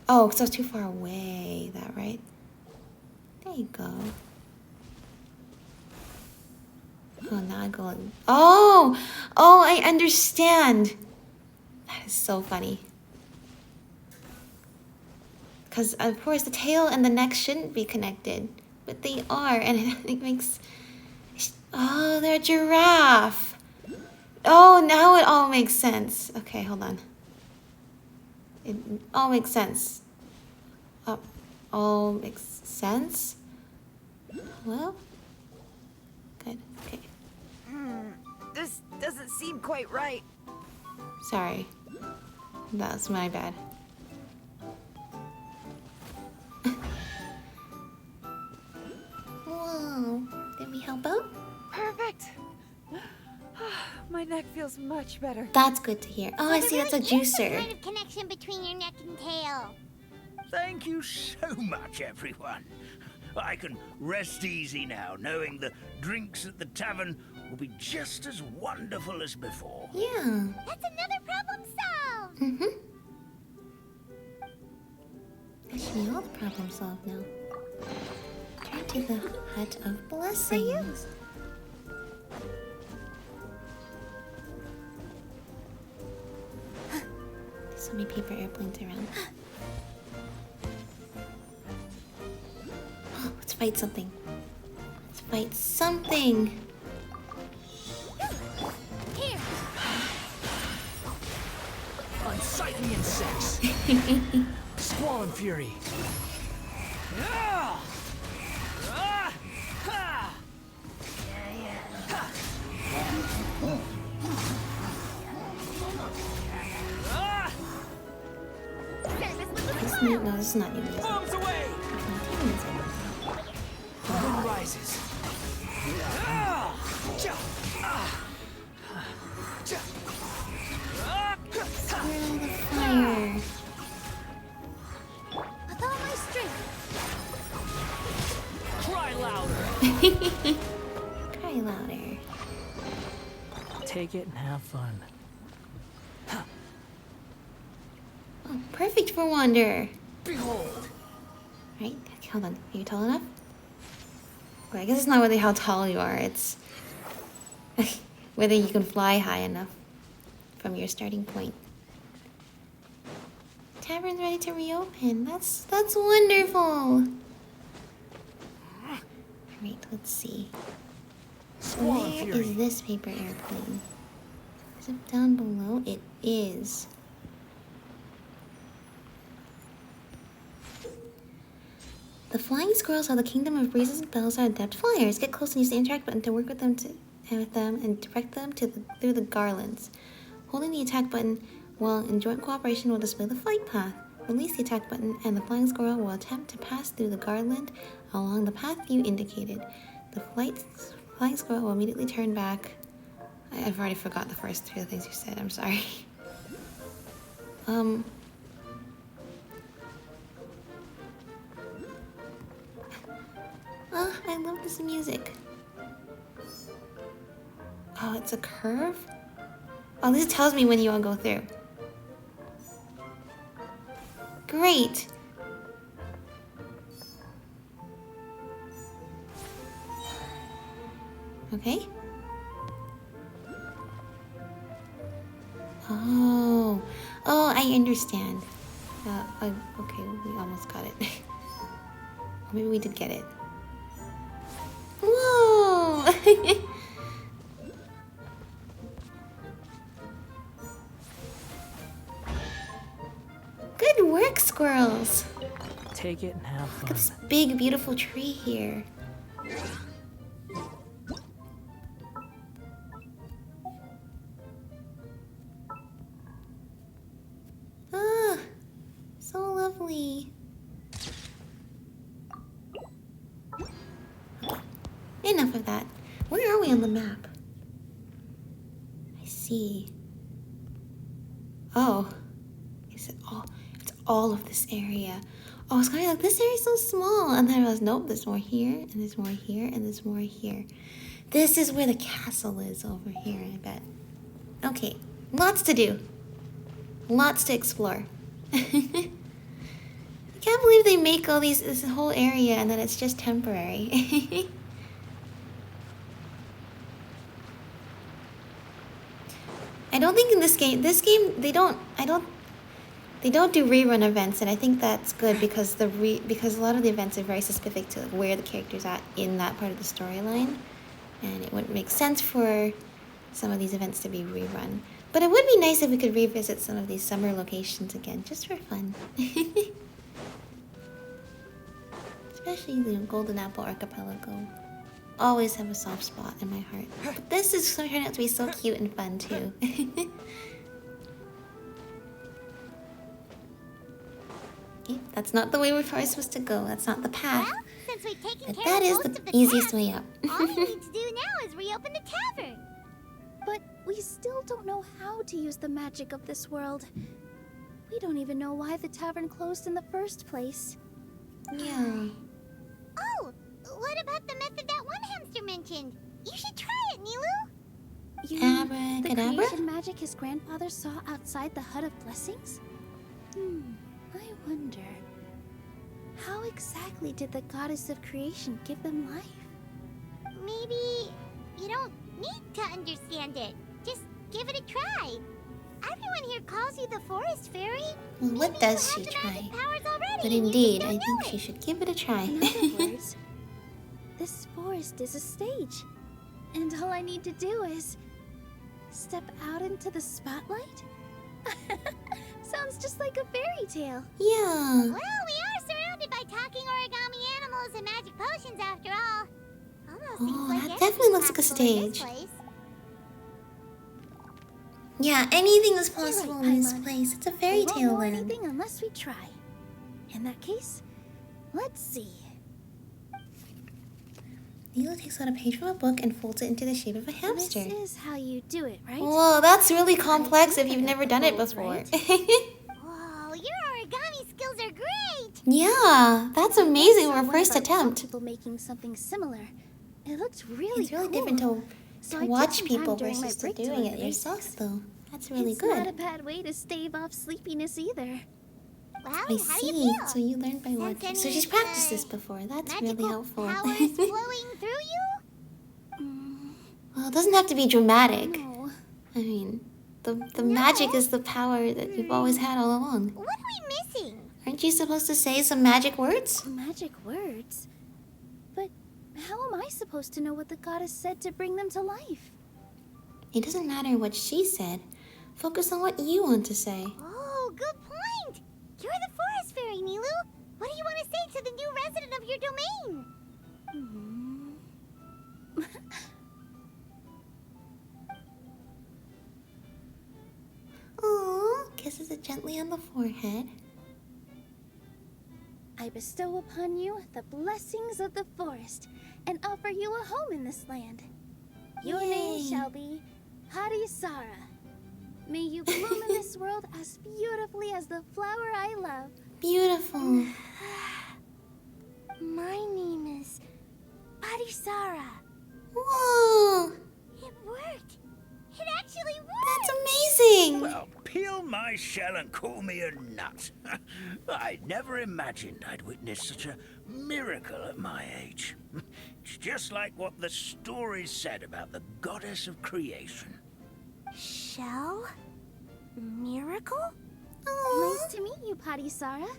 Oh, because I was too far away. That right? There you go. Oh, now I go. Oh! Oh, I understand. That is so funny. Because, of course, the tail and the neck shouldn't be connected. But they are, and it makes... Oh, they're a giraffe. Oh, now it all makes sense. Okay, hold on. It all makes sense. All makes sense? Well? Good, okay. This doesn't seem quite right. Sorry. That's my bad. Whoa. Did we help out? Perfect. My neck feels much better. That's good to hear. Oh, I see. That's a There really is some juicer. kind of connection between your neck and tail. Thank you so much, everyone. I can rest easy now, knowing the drinks at the tavern will be just as wonderful as before. Yeah. That's another problem solved. Mm-hmm. Actually, all the problems solved now. Turn to the Hut of Blessings. There's so many paper airplanes around. Let's fight something. Let's fight something. Here. Unsightly insects. Squall and fury. This new, no, this is not new music. Bombs away. New music. Wind rises. Where all the fire? With all my strength. Cry louder. Cry louder. Take it and have fun. Oh, perfect for Wander. Behold. Right? Okay, hold on. Are you tall enough? Well, I guess it's not really how tall you are. It's whether you can fly high enough from your starting point. Tavern's ready to reopen. That's wonderful. Alright, let's see. Squall and Where fury. is this paper airplane? Is it down below? It is. The flying squirrels are the kingdom of breezes and bells are adept flyers. Get close and use the interact button to work with them and direct them through the garlands. Holding the attack button while in joint cooperation will display the flight path. Release the attack button and the flying squirrel will attempt to pass through the garland along the path you indicated. The flying squirrel will immediately turn back. I've already forgot the first three things you said. I'm sorry. I love this music. Oh, it's a curve? Oh, this tells me when you all go through. Great! Okay. Oh. Oh, I understand. Okay, we almost got it. Maybe we did get it. Whoa! Take it and have Look at fun. this big, beautiful tree here. Ah, so lovely. Enough of that. Where are we on the map? I see. Oh. Is it all? It's all of this area. Oh, it's kind of like, this area is so small. And then I was, nope, there's more here, and there's more here, and there's more here. This is where the castle is over here, I bet. Okay, lots to do. Lots to explore. I can't believe they make all this whole area and then it's just temporary. I don't think in this game they don't do rerun events, and I think that's good because because a lot of the events are very specific to where the character's at in that part of the storyline, and it wouldn't make sense for some of these events to be rerun. But it would be nice if we could revisit some of these summer locations again, just for fun. Especially the Golden Apple Archipelago. Always have a soft spot in my heart. But this is turning out to be so cute and fun too. Okay, that's not the way we're probably supposed to go. That's not the path. Well, since we've taken But care that of is most the of the easiest tasks, way up. all we need to do now is reopen the tavern. But we still don't know how to use the magic of this world. We don't even know why the tavern closed in the first place. Yeah. Oh, what about the method that one hamster mentioned? You should try it, Nilu. You mean the Abracadabra? creation magic his grandfather saw outside the Hut of Blessings? I wonder. How exactly did the goddess of creation give them life? Maybe you don't need to understand it. Just give it a try. Everyone here calls you the forest fairy. Well, what Maybe does you she have the try? magic powers already But and you just indeed, don't I know think it. she should give it a try. In other words, this forest is a stage. And all I need to do is step out into the spotlight? Sounds just like a fairy tale. Yeah. Well, we are surrounded by talking origami animals and magic potions after all. Almost seems Oh, like that anything's definitely looks like a possible in this stage. place. Yeah, anything is You're possible right, in this Paimon. place. It's a We fairy won't tale know land. anything unless we try. In that case, let's see. Nilo takes out a page from a book and folds it into the shape of a hamster. This is how you do it, right? Whoa, that's really complex think if I you've got never the done it rules before. right. Whoa, your origami skills are great! Yeah, that's amazing Once for saw a one first of our attempt. people making something similar. It looked really It's really cool. different to So I took watch some time people during my versus to break to doing learn it the yourself, basics. though. That's really It's good. not a bad way to stave off sleepiness either. Well, I how do see. you feel? So you learned by Sense watching. So any, she's practiced this before. That's really Magical helpful. powers flowing through you? Well, it doesn't have to be dramatic. No. I mean, the magic is the power that you've always had all along. What are we missing? Aren't you supposed to say some magic words? Magic words? But how am I supposed to know what the goddess said to bring them to life? It doesn't matter what she said. Focus on what you want to say. Oh, good point! You're the forest fairy, Nilu. What do you want to say to the new resident of your domain? Aww, kisses it gently on the forehead. I bestow upon you the blessings of the forest and offer you a home in this land. Your name Yay. shall be Harisara. May you bloom in this world as beautifully as the flower I love. Beautiful. My name is Parisara. Whoa, It worked! It actually worked! that's amazing. Well, peel my shell and call me a nut. I'd never imagined I'd witness such a miracle at my age. It's just like what the stories said about the goddess of creation. Shell? Miracle? Nice to meet you, Parisara.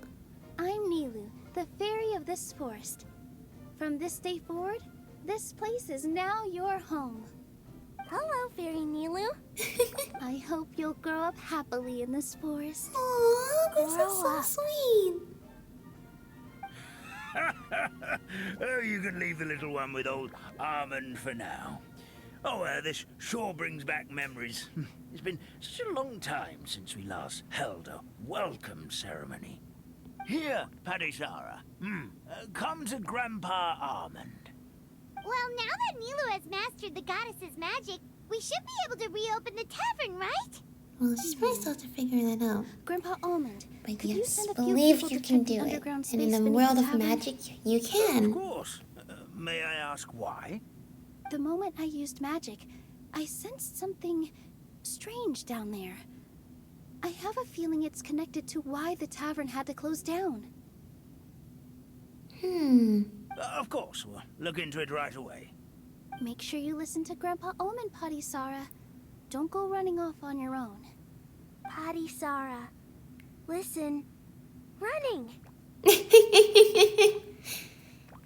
I'm Nilu, the fairy of this forest. From this day forward, this place is now your home. Hello, Fairy Nilu. I hope you'll grow up happily in this forest. Aww, this is Grow so up. sweet. Oh, you can leave the little one with old Armand for now. Oh, this sure brings back memories. It's been such a long time since we last held a welcome ceremony. Here, Padisara. Come to Grandpa Armand. Well, now that Nilu has mastered the goddess's magic, we should be able to reopen the tavern, right? Well, she's probably still have to figure that out. Grandpa Almond, But could you yes, send a few believe people you to can check the do it. underground And in space the beneath world the of tavern? magic, you Of can. course. May I ask why? The moment I used magic, I sensed something strange down there. I have a feeling it's connected to why the tavern had to close down. Of course, we'll look into it right away. Make sure you listen to Grandpa Almond, Padisara. Don't go running off on your own. Padisara, listen. Running.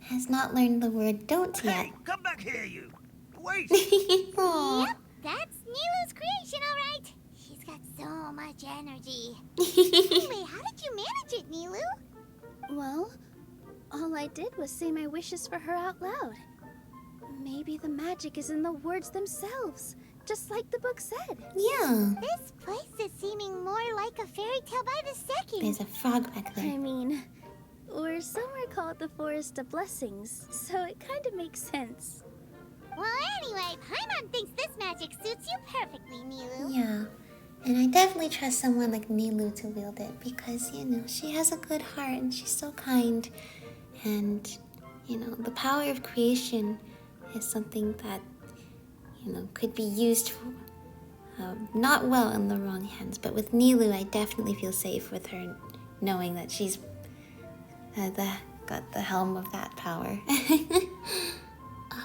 Has not learned the word don't yet. Hey, come back here, you! Wait! Aw. Yep, that's Nilu's creation, all right. She's got so much energy. Anyway, how did you manage it, Nilu? Well, all I did was say my wishes for her out loud. Maybe the magic is in the words themselves, just like the book said. Yeah. This place is seeming more like a fairy tale by the second. There's a frog back I there. mean, or some are called the Forest of Blessings, so it kind of makes sense. Well, anyway, Paimon thinks this magic suits you perfectly, Nilu. Yeah. And I definitely trust someone like Nilu to wield it because, you know, she has a good heart and she's so kind. And, you know, the power of creation is something that, you know, could be used not well in the wrong hands. But with Nilu, I definitely feel safe with her knowing that she's got the helm of that power.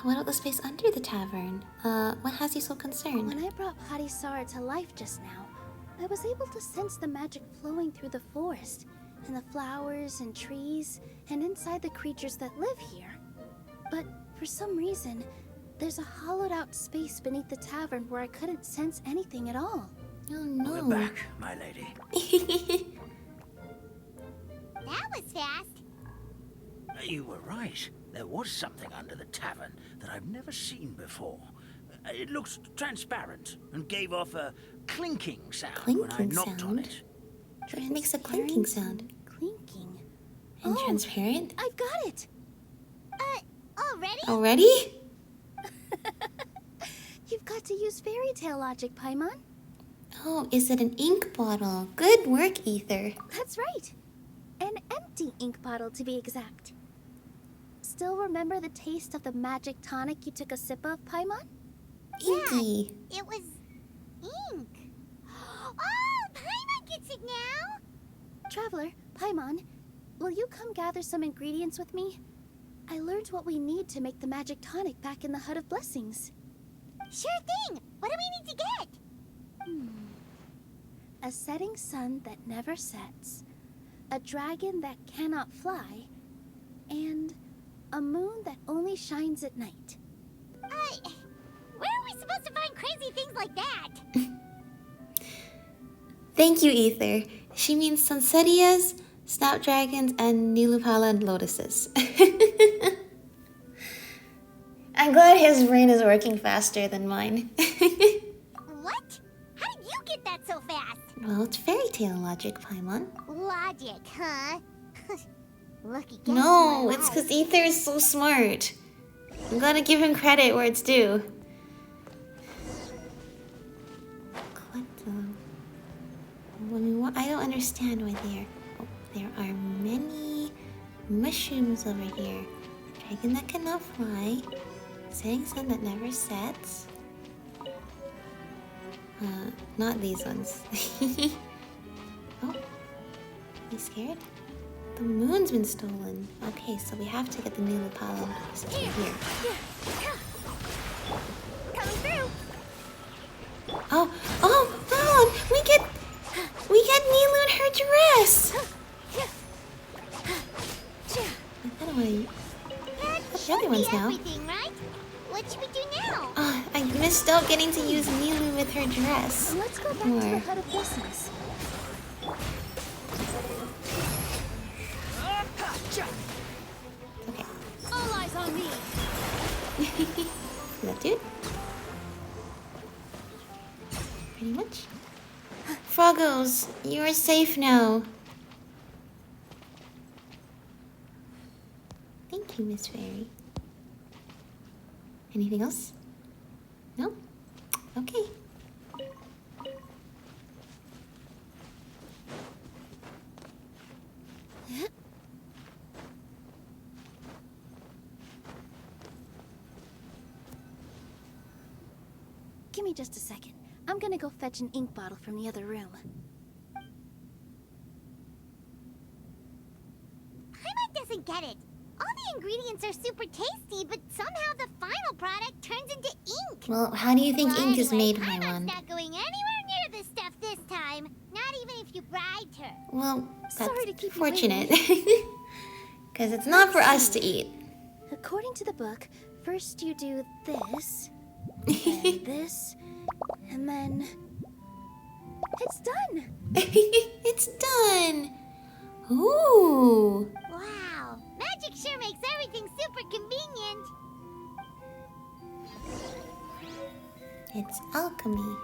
What about the space under the tavern? What has you so concerned? When I brought Padisara to life just now, I was able to sense the magic flowing through the forest, and the flowers and trees, and inside the creatures that live here. But for some reason, there's a hollowed out space beneath the tavern where I couldn't sense anything at all. Oh no. We're back, my lady. That was fast. You were right. There was something under the tavern that I've never seen before. It looks transparent and gave off a clinking sound when I Clinking knocked on sound? it. It makes a clinking sound. Clinking. And Oh. transparent? I've got it! Already? Already? You've got to use fairy tale logic, Paimon. Oh, is it an ink bottle? Good work, Ether. That's right. An empty ink bottle, to be exact. Still remember the taste of the magic tonic you took a sip of, Paimon? Inky. It was ink. Oh, Paimon gets it now. Traveler, Paimon, will you come gather some ingredients with me? I learned what we need to make the magic tonic back in the Hut of Blessings. Sure thing. What do we need to get? A setting sun that never sets, a dragon that cannot fly, and a moon that only shines at night. Where are we supposed to find crazy things like that? Thank you, Ether. She means Sunsetias, Snapdragons, and Nilupala and Lotuses. I'm glad his brain is working faster than mine. What? How did you get that so fast? Well, it's fairy tale logic, Paimon. Logic, huh? Lucky guess. No, my it's life. because Ether is so smart. I'm gonna give him credit where it's due. What the? I don't understand why there are many mushrooms over here. Dragon that cannot fly. Setting sun that never sets. Not these ones. Oh, you scared? The moon's been stolen. Okay, so we have to get the Nilupala here. Coming through. Oh, we get Nilu in her dress. I thought I wanted the other ones now. Everything, right? What should we do now? I missed out getting to use Nilu with her dress. Let's go back to the Hut of Blessings. me. That dude? Pretty much. Froggles, you are safe now. Thank you, Miss Fairy. Anything else? No? Okay. Give me just a second. I'm gonna go fetch an ink bottle from the other room. Paimon doesn't get it. All the ingredients are super tasty, but somehow the final product turns into ink. Well, how do you think Well, ink is anyway, made, Paimon's Paimon? not going anywhere near this stuff this time. Not even if you bribed her. Well, that's Sorry to keep you fortunate. Because it's not for us to eat. According to the book, first you do this, and this, and then... It's done! It's done! Ooh! Wow, magic sure makes everything super convenient. It's alchemy.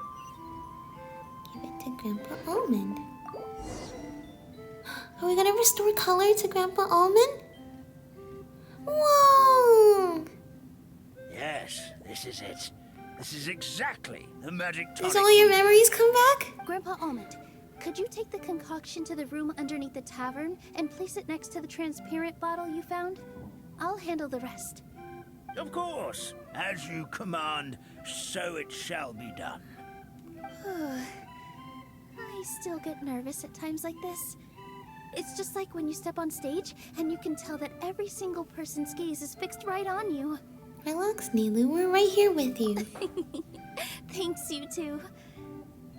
Give it to Grandpa Almond. Are we gonna restore color to Grandpa Almond? Whoa! Yes, this is it. This is exactly the magic tonic. Does all your memories come back? Grandpa Almond, could you take the concoction to the room underneath the tavern and place it next to the transparent bottle you found? I'll handle the rest. Of course. As you command, so it shall be done. I still get nervous at times like this. It's just like when you step on stage and you can tell that every single person's gaze is fixed right on you. Relax, Nilu. We're right here with you. Thanks, you two.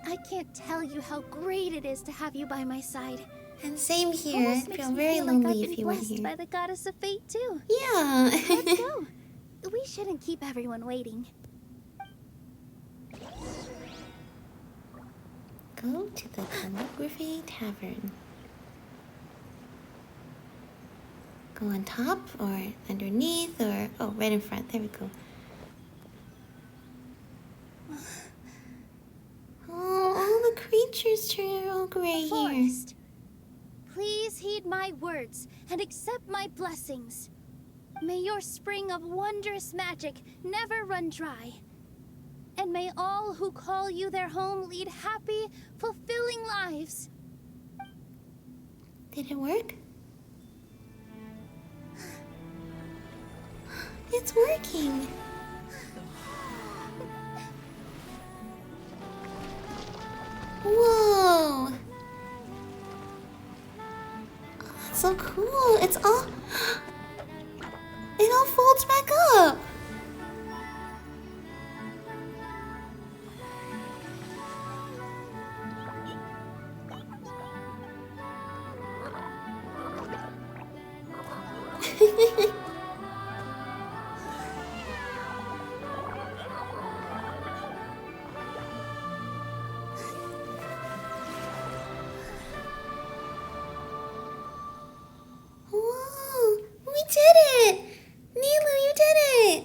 I can't tell you how great it is to have you by my side. And same here. Almost I'd makes feel me very feel lonely like I've if been you weren't blessed here. by the goddess of fate too. Yeah. Let's go. We shouldn't keep everyone waiting. Go to the Calligraphy Tavern. Go on top or underneath or... Oh, right in front. There we go. Oh, all the creatures turn all gray here. Forest, please heed my words and accept my blessings. May your spring of wondrous magic never run dry. And may all who call you their home lead happy, fulfilling lives. Did it work? It's working. Whoa. Oh, that's so cool. It's all... It all folds back up. Whoa, we did it! Nilu, you did it!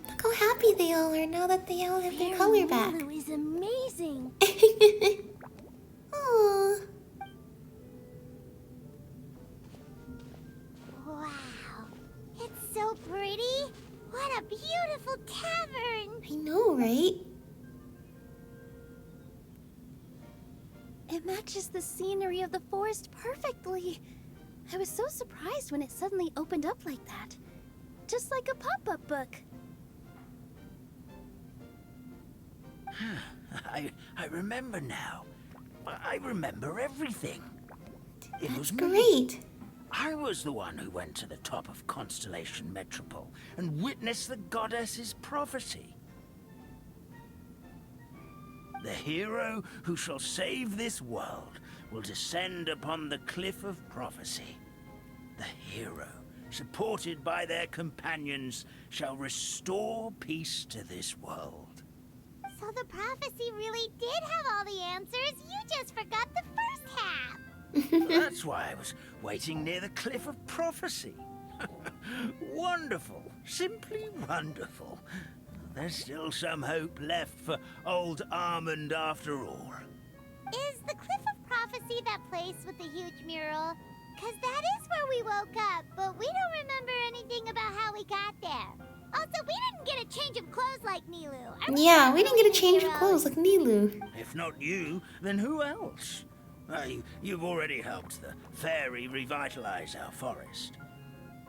Look how happy they all are now that they all have their color back. Lulu is amazing. Aww. Wow, it's so pretty. What a beautiful tavern. I know, right? It matches the scenery of the forest perfectly. I was so surprised when it suddenly opened up like that. Just like a pop-up book. I remember now. I remember everything. It That's was great. I was the one who went to the top of Constellation Metropole and witnessed the goddess's prophecy. The hero who shall save this world will descend upon the cliff of prophecy. The hero, supported by their companions, shall restore peace to this world. So the prophecy really did have all the answers. You just forgot the first half. That's why I was waiting near the cliff of prophecy. Wonderful. Simply wonderful. There's still some hope left for old Armand after all. Is the Cliff of Prophecy that place with the huge mural? Because that is where we woke up, but we don't remember anything about how we got there. Also, we didn't get a change of clothes like Nilu. Yeah, we didn't get a change of clothes like Nilu. If not you, then who else? You've already helped the fairy revitalize our forest.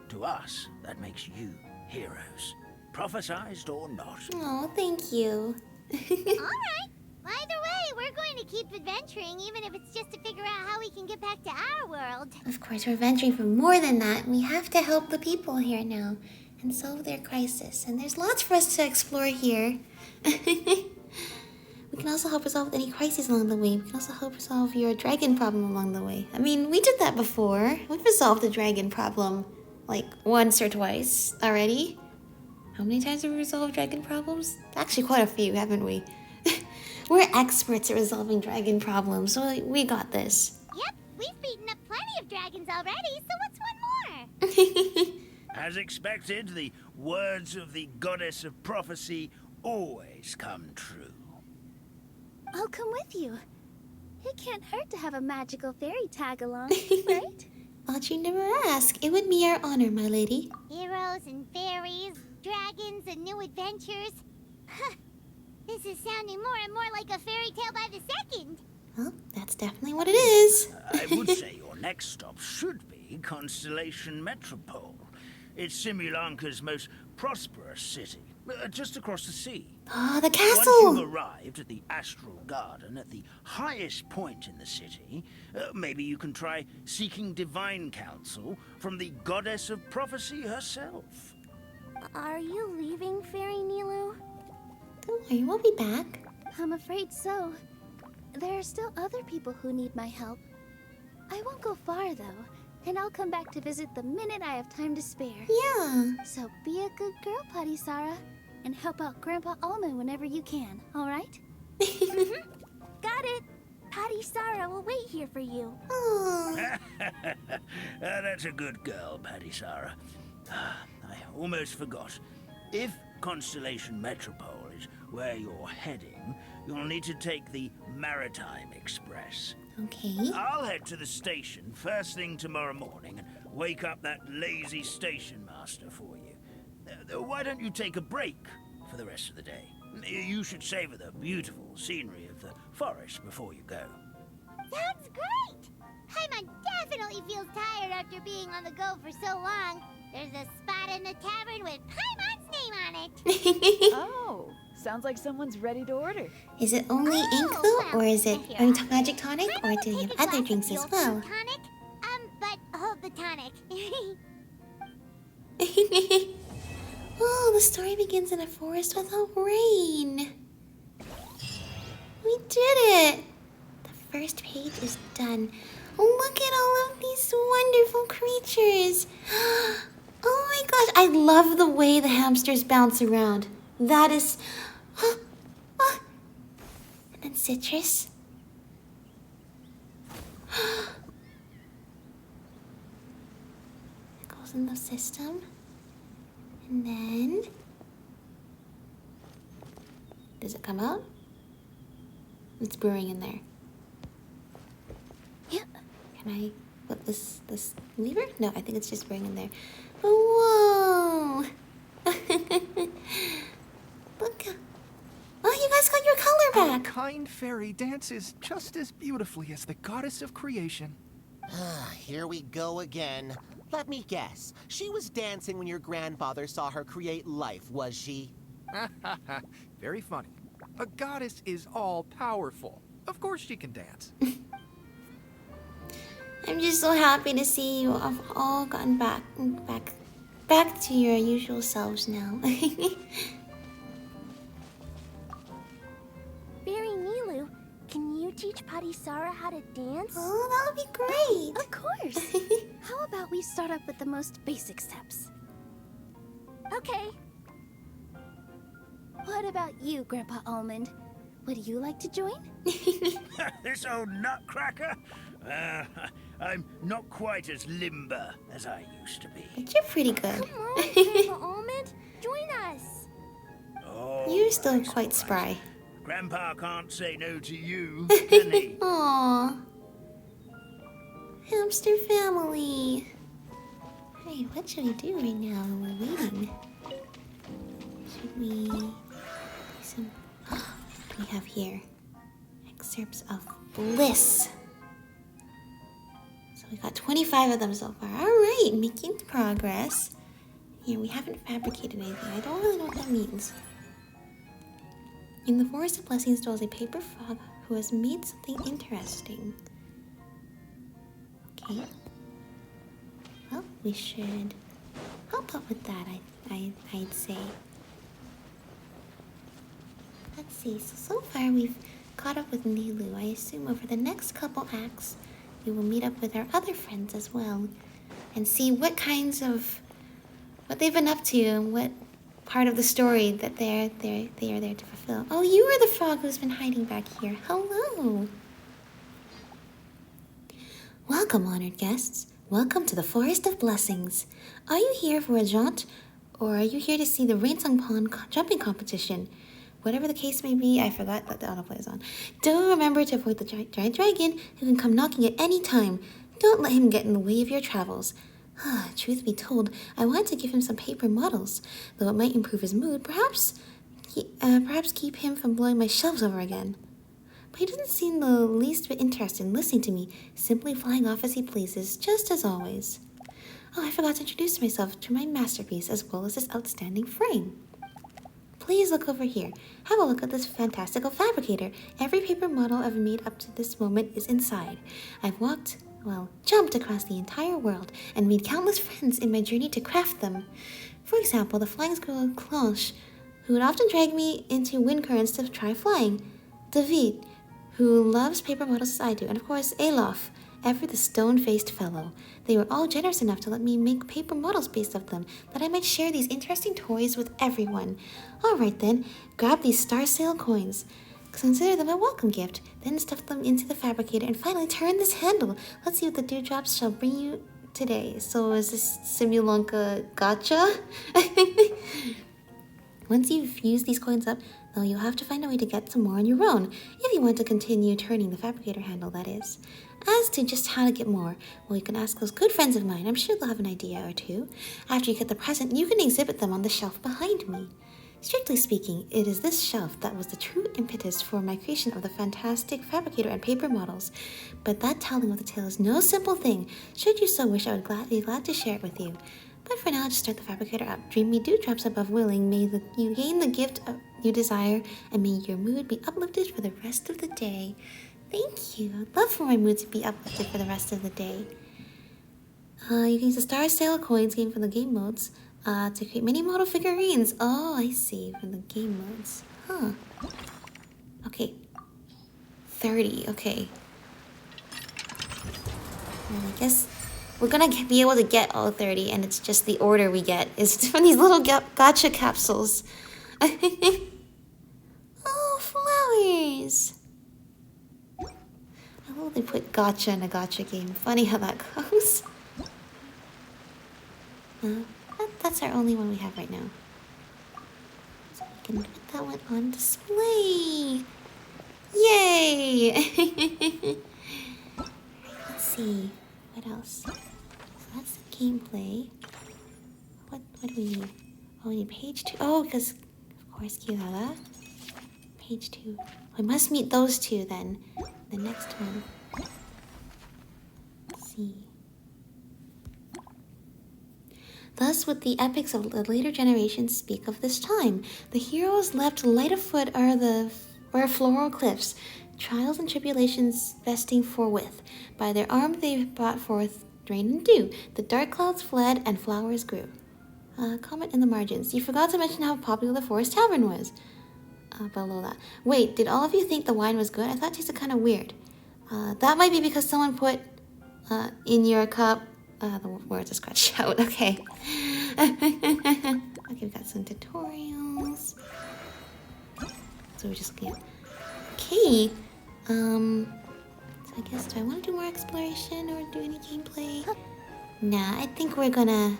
To us, that makes you heroes. Prophesized or not. Oh, thank you. Alright. Either way, we're going to keep adventuring, even if it's just to figure out how we can get back to our world. Of course, we're venturing for more than that. We have to help the people here now and solve their crisis. And there's lots for us to explore here. We can also help resolve any crises along the way. We can also help resolve your dragon problem along the way. I mean, we did that before. We've resolved the dragon problem like once or twice already. How many times have we resolved dragon problems? Actually, quite a few, haven't we? We're experts at resolving dragon problems, so we got this. Yep, we've beaten up plenty of dragons already, so what's one more? As expected, the words of the goddess of prophecy always come true. I'll come with you. It can't hurt to have a magical fairy tag along, right? Thought you'd never ask. It would be our honor, my lady. Heroes and fairies, dragons and new adventures. Huh. This is sounding more and more like a fairy tale by the second. Well, that's definitely what it is. I would say your next stop should be Constellation Metropole. It's Simulanka's most prosperous city, just across the sea. Ah, the Once castle! you've arrived at the Astral Garden at the highest point in the city, maybe you can try seeking divine counsel from the goddess of prophecy herself. Are you leaving, Fairy Nilu? Don't worry, we'll be back. I'm afraid so. There are still other people who need my help. I won't go far, though, and I'll come back to visit the minute I have time to spare. Yeah. So be a good girl, Patty Sarah, and help out Grandpa Almond whenever you can, all right? Got it! Patty Sarah will wait here for you. Oh. That's a good girl, Paddy Sarah. I almost forgot. If Constellation Metropole is where you're heading, you'll need to take the Maritime Express. Okay. I'll head to the station first thing tomorrow morning and wake up that lazy station master for you. Why don't you take a break for the rest of the day? You should savor the beautiful scenery of the forest before you go. Sounds great! Paimon definitely feels tired after being on the go for so long. There's a spot in the tavern with Paimon's name on it. Oh, sounds like someone's ready to order. Is it only ink though, well, or is it here. magic tonic, or do you have other drinks as well? Tonic? But hold the tonic. Oh, the story begins in a forest without rain. We did it! The first page is done. Look at all of these wonderful creatures. Oh my gosh, I love the way the hamsters bounce around. That is... And then citrus. It goes in the system. And then... Does it come out? It's brewing in there. Yep. Can I put this lever? No, I think it's just brewing in there. Whoa! Look. Oh, you guys got your color Our back. kind fairy dances just as beautifully as the goddess of creation. Here we go again. Let me guess. She was dancing when your grandfather saw her create life, was she? Very funny. A goddess is all-powerful. Of course she can dance. I'm just so happy to see you have all gotten back to your usual selves now. Fairy Nilu, can you teach Patty Sarah how to dance? Oh, that would be great. Of course. How about we start off with the most basic steps? Okay. What about you, Grandpa Almond? Would you like to join? This old nutcracker? I'm not quite as limber as I used to be. But you're pretty good. Come on, Grandpa Almond. Join us. You're still Alright, quite alright. spry. Grandpa can't say no to you, can he? Aww. Hamster family. Hey, what should we do right now while we're waiting? Should we do some... What do we have here? Excerpts of bliss. So we got 25 of them so far. Alright, making progress. Here, we haven't fabricated anything. I don't really know what that means. In the Forest of Blessings dwells a paper frog who has made something interesting. Okay. Well, we should help out with that, I'd say. Let's see, so far we've caught up with Nilu. I assume over the next couple acts, we will meet up with our other friends as well and see what they've been up to and what part of the story that they are there to fulfill. Oh, you are the frog who's been hiding back here. Hello. Welcome, honored guests. Welcome to the Forest of Blessings. Are you here for a jaunt, or are you here to see the Rainsong Pond jumping competition? Whatever the case may be, I forgot that the autoplay is on. Do remember to avoid the giant dragon, who can come knocking at any time. Don't let him get in the way of your travels. Truth be told, I want to give him some paper models, though it might improve his mood. Perhaps keep him from blowing my shelves over again. But he doesn't seem the least bit interested in listening to me, simply flying off as he pleases, just as always. Oh, I forgot to introduce myself to my masterpiece as well as this outstanding frame. Please look over here. Have a look at this fantastical fabricator. Every paper model I've made up to this moment is inside. I've jumped across the entire world and made countless friends in my journey to craft them. For example, the flying squirrel Cloche, who would often drag me into wind currents to try flying. David, who loves paper models as I do, and of course, Alof, ever the stone-faced fellow. They were all generous enough to let me make paper models based of them, that I might share these interesting toys with everyone. Alright then, grab these star sail coins. Consider them a welcome gift, then stuff them into the fabricator, and finally turn this handle. Let's see what the dewdrops shall bring you today. So is this Simulonka gotcha? Once you've used these coins up, though, you'll have to find a way to get some more on your own, if you want to continue turning the fabricator handle, that is. As to just how to get more, well, you can ask those good friends of mine. I'm sure they'll have an idea or two. After you get the present, you can exhibit them on the shelf behind me. Strictly speaking, it is this shelf that was the true impetus for my creation of the fantastic fabricator and paper models. But that telling of the tale is no simple thing. Should you so wish, I would be glad to share it with you. But for now, just start the fabricator up. Dream me dewdrops above willing. May you gain the gift you desire, and may your mood be uplifted for the rest of the day. Thank you. I'd love for my mood to be uplifted for the rest of the day. You can use the Star Sail coins gained from the game modes to create mini model figurines. Oh, I see. From the game modes. Huh. Okay. 30. Okay. Well, I guess we're gonna be able to get all 30, and it's just the order we get is from these little gotcha capsules. Oh, flowers! I love they put gotcha in a gotcha game. Funny how that goes. That's our only one we have right now. So we can put that one on display. Yay! Let's see. What else? So that's the gameplay. What do we need? Oh, we need page 2. Oh, because, of course, Kirara. Page 2. We must meet those two then. The next one. Let's see. Thus, would the epics of the later generations speak of this time. The heroes left light of foot were floral cliffs, trials and tribulations vesting forthwith. By their arm they brought forth rain and dew. The dark clouds fled and flowers grew. Comment in the margins. You forgot to mention how popular the Forest Tavern was. Below that. Wait, did all of you think the wine was good? I thought it tasted kind of weird. That might be because someone put in your cup. The words are scratched out. Okay. Okay, we got some tutorials. So we're just looking at. Okay. So So I guess, do I want to do more exploration or do any gameplay? Nah, I think we're gonna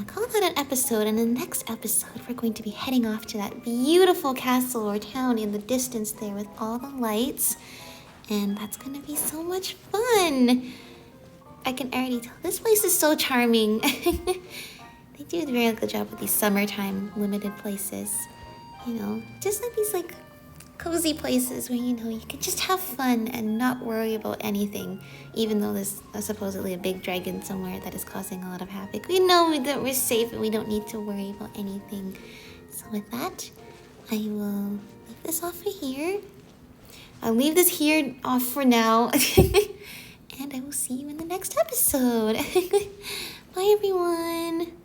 call that an episode. And in the next episode, we're going to be heading off to that beautiful castle or town in the distance there with all the lights. And that's gonna be so much fun. I can already tell. This place is so charming. They do a very good job with these summertime limited places. You know, just like these like cozy places where, you know, you can just have fun and not worry about anything, even though there's supposedly a big dragon somewhere that is causing a lot of havoc. We know that we're safe and we don't need to worry about anything. So with that, I will leave this off for here. I'll leave this here off for now. And I will see you in the next episode. Bye, everyone.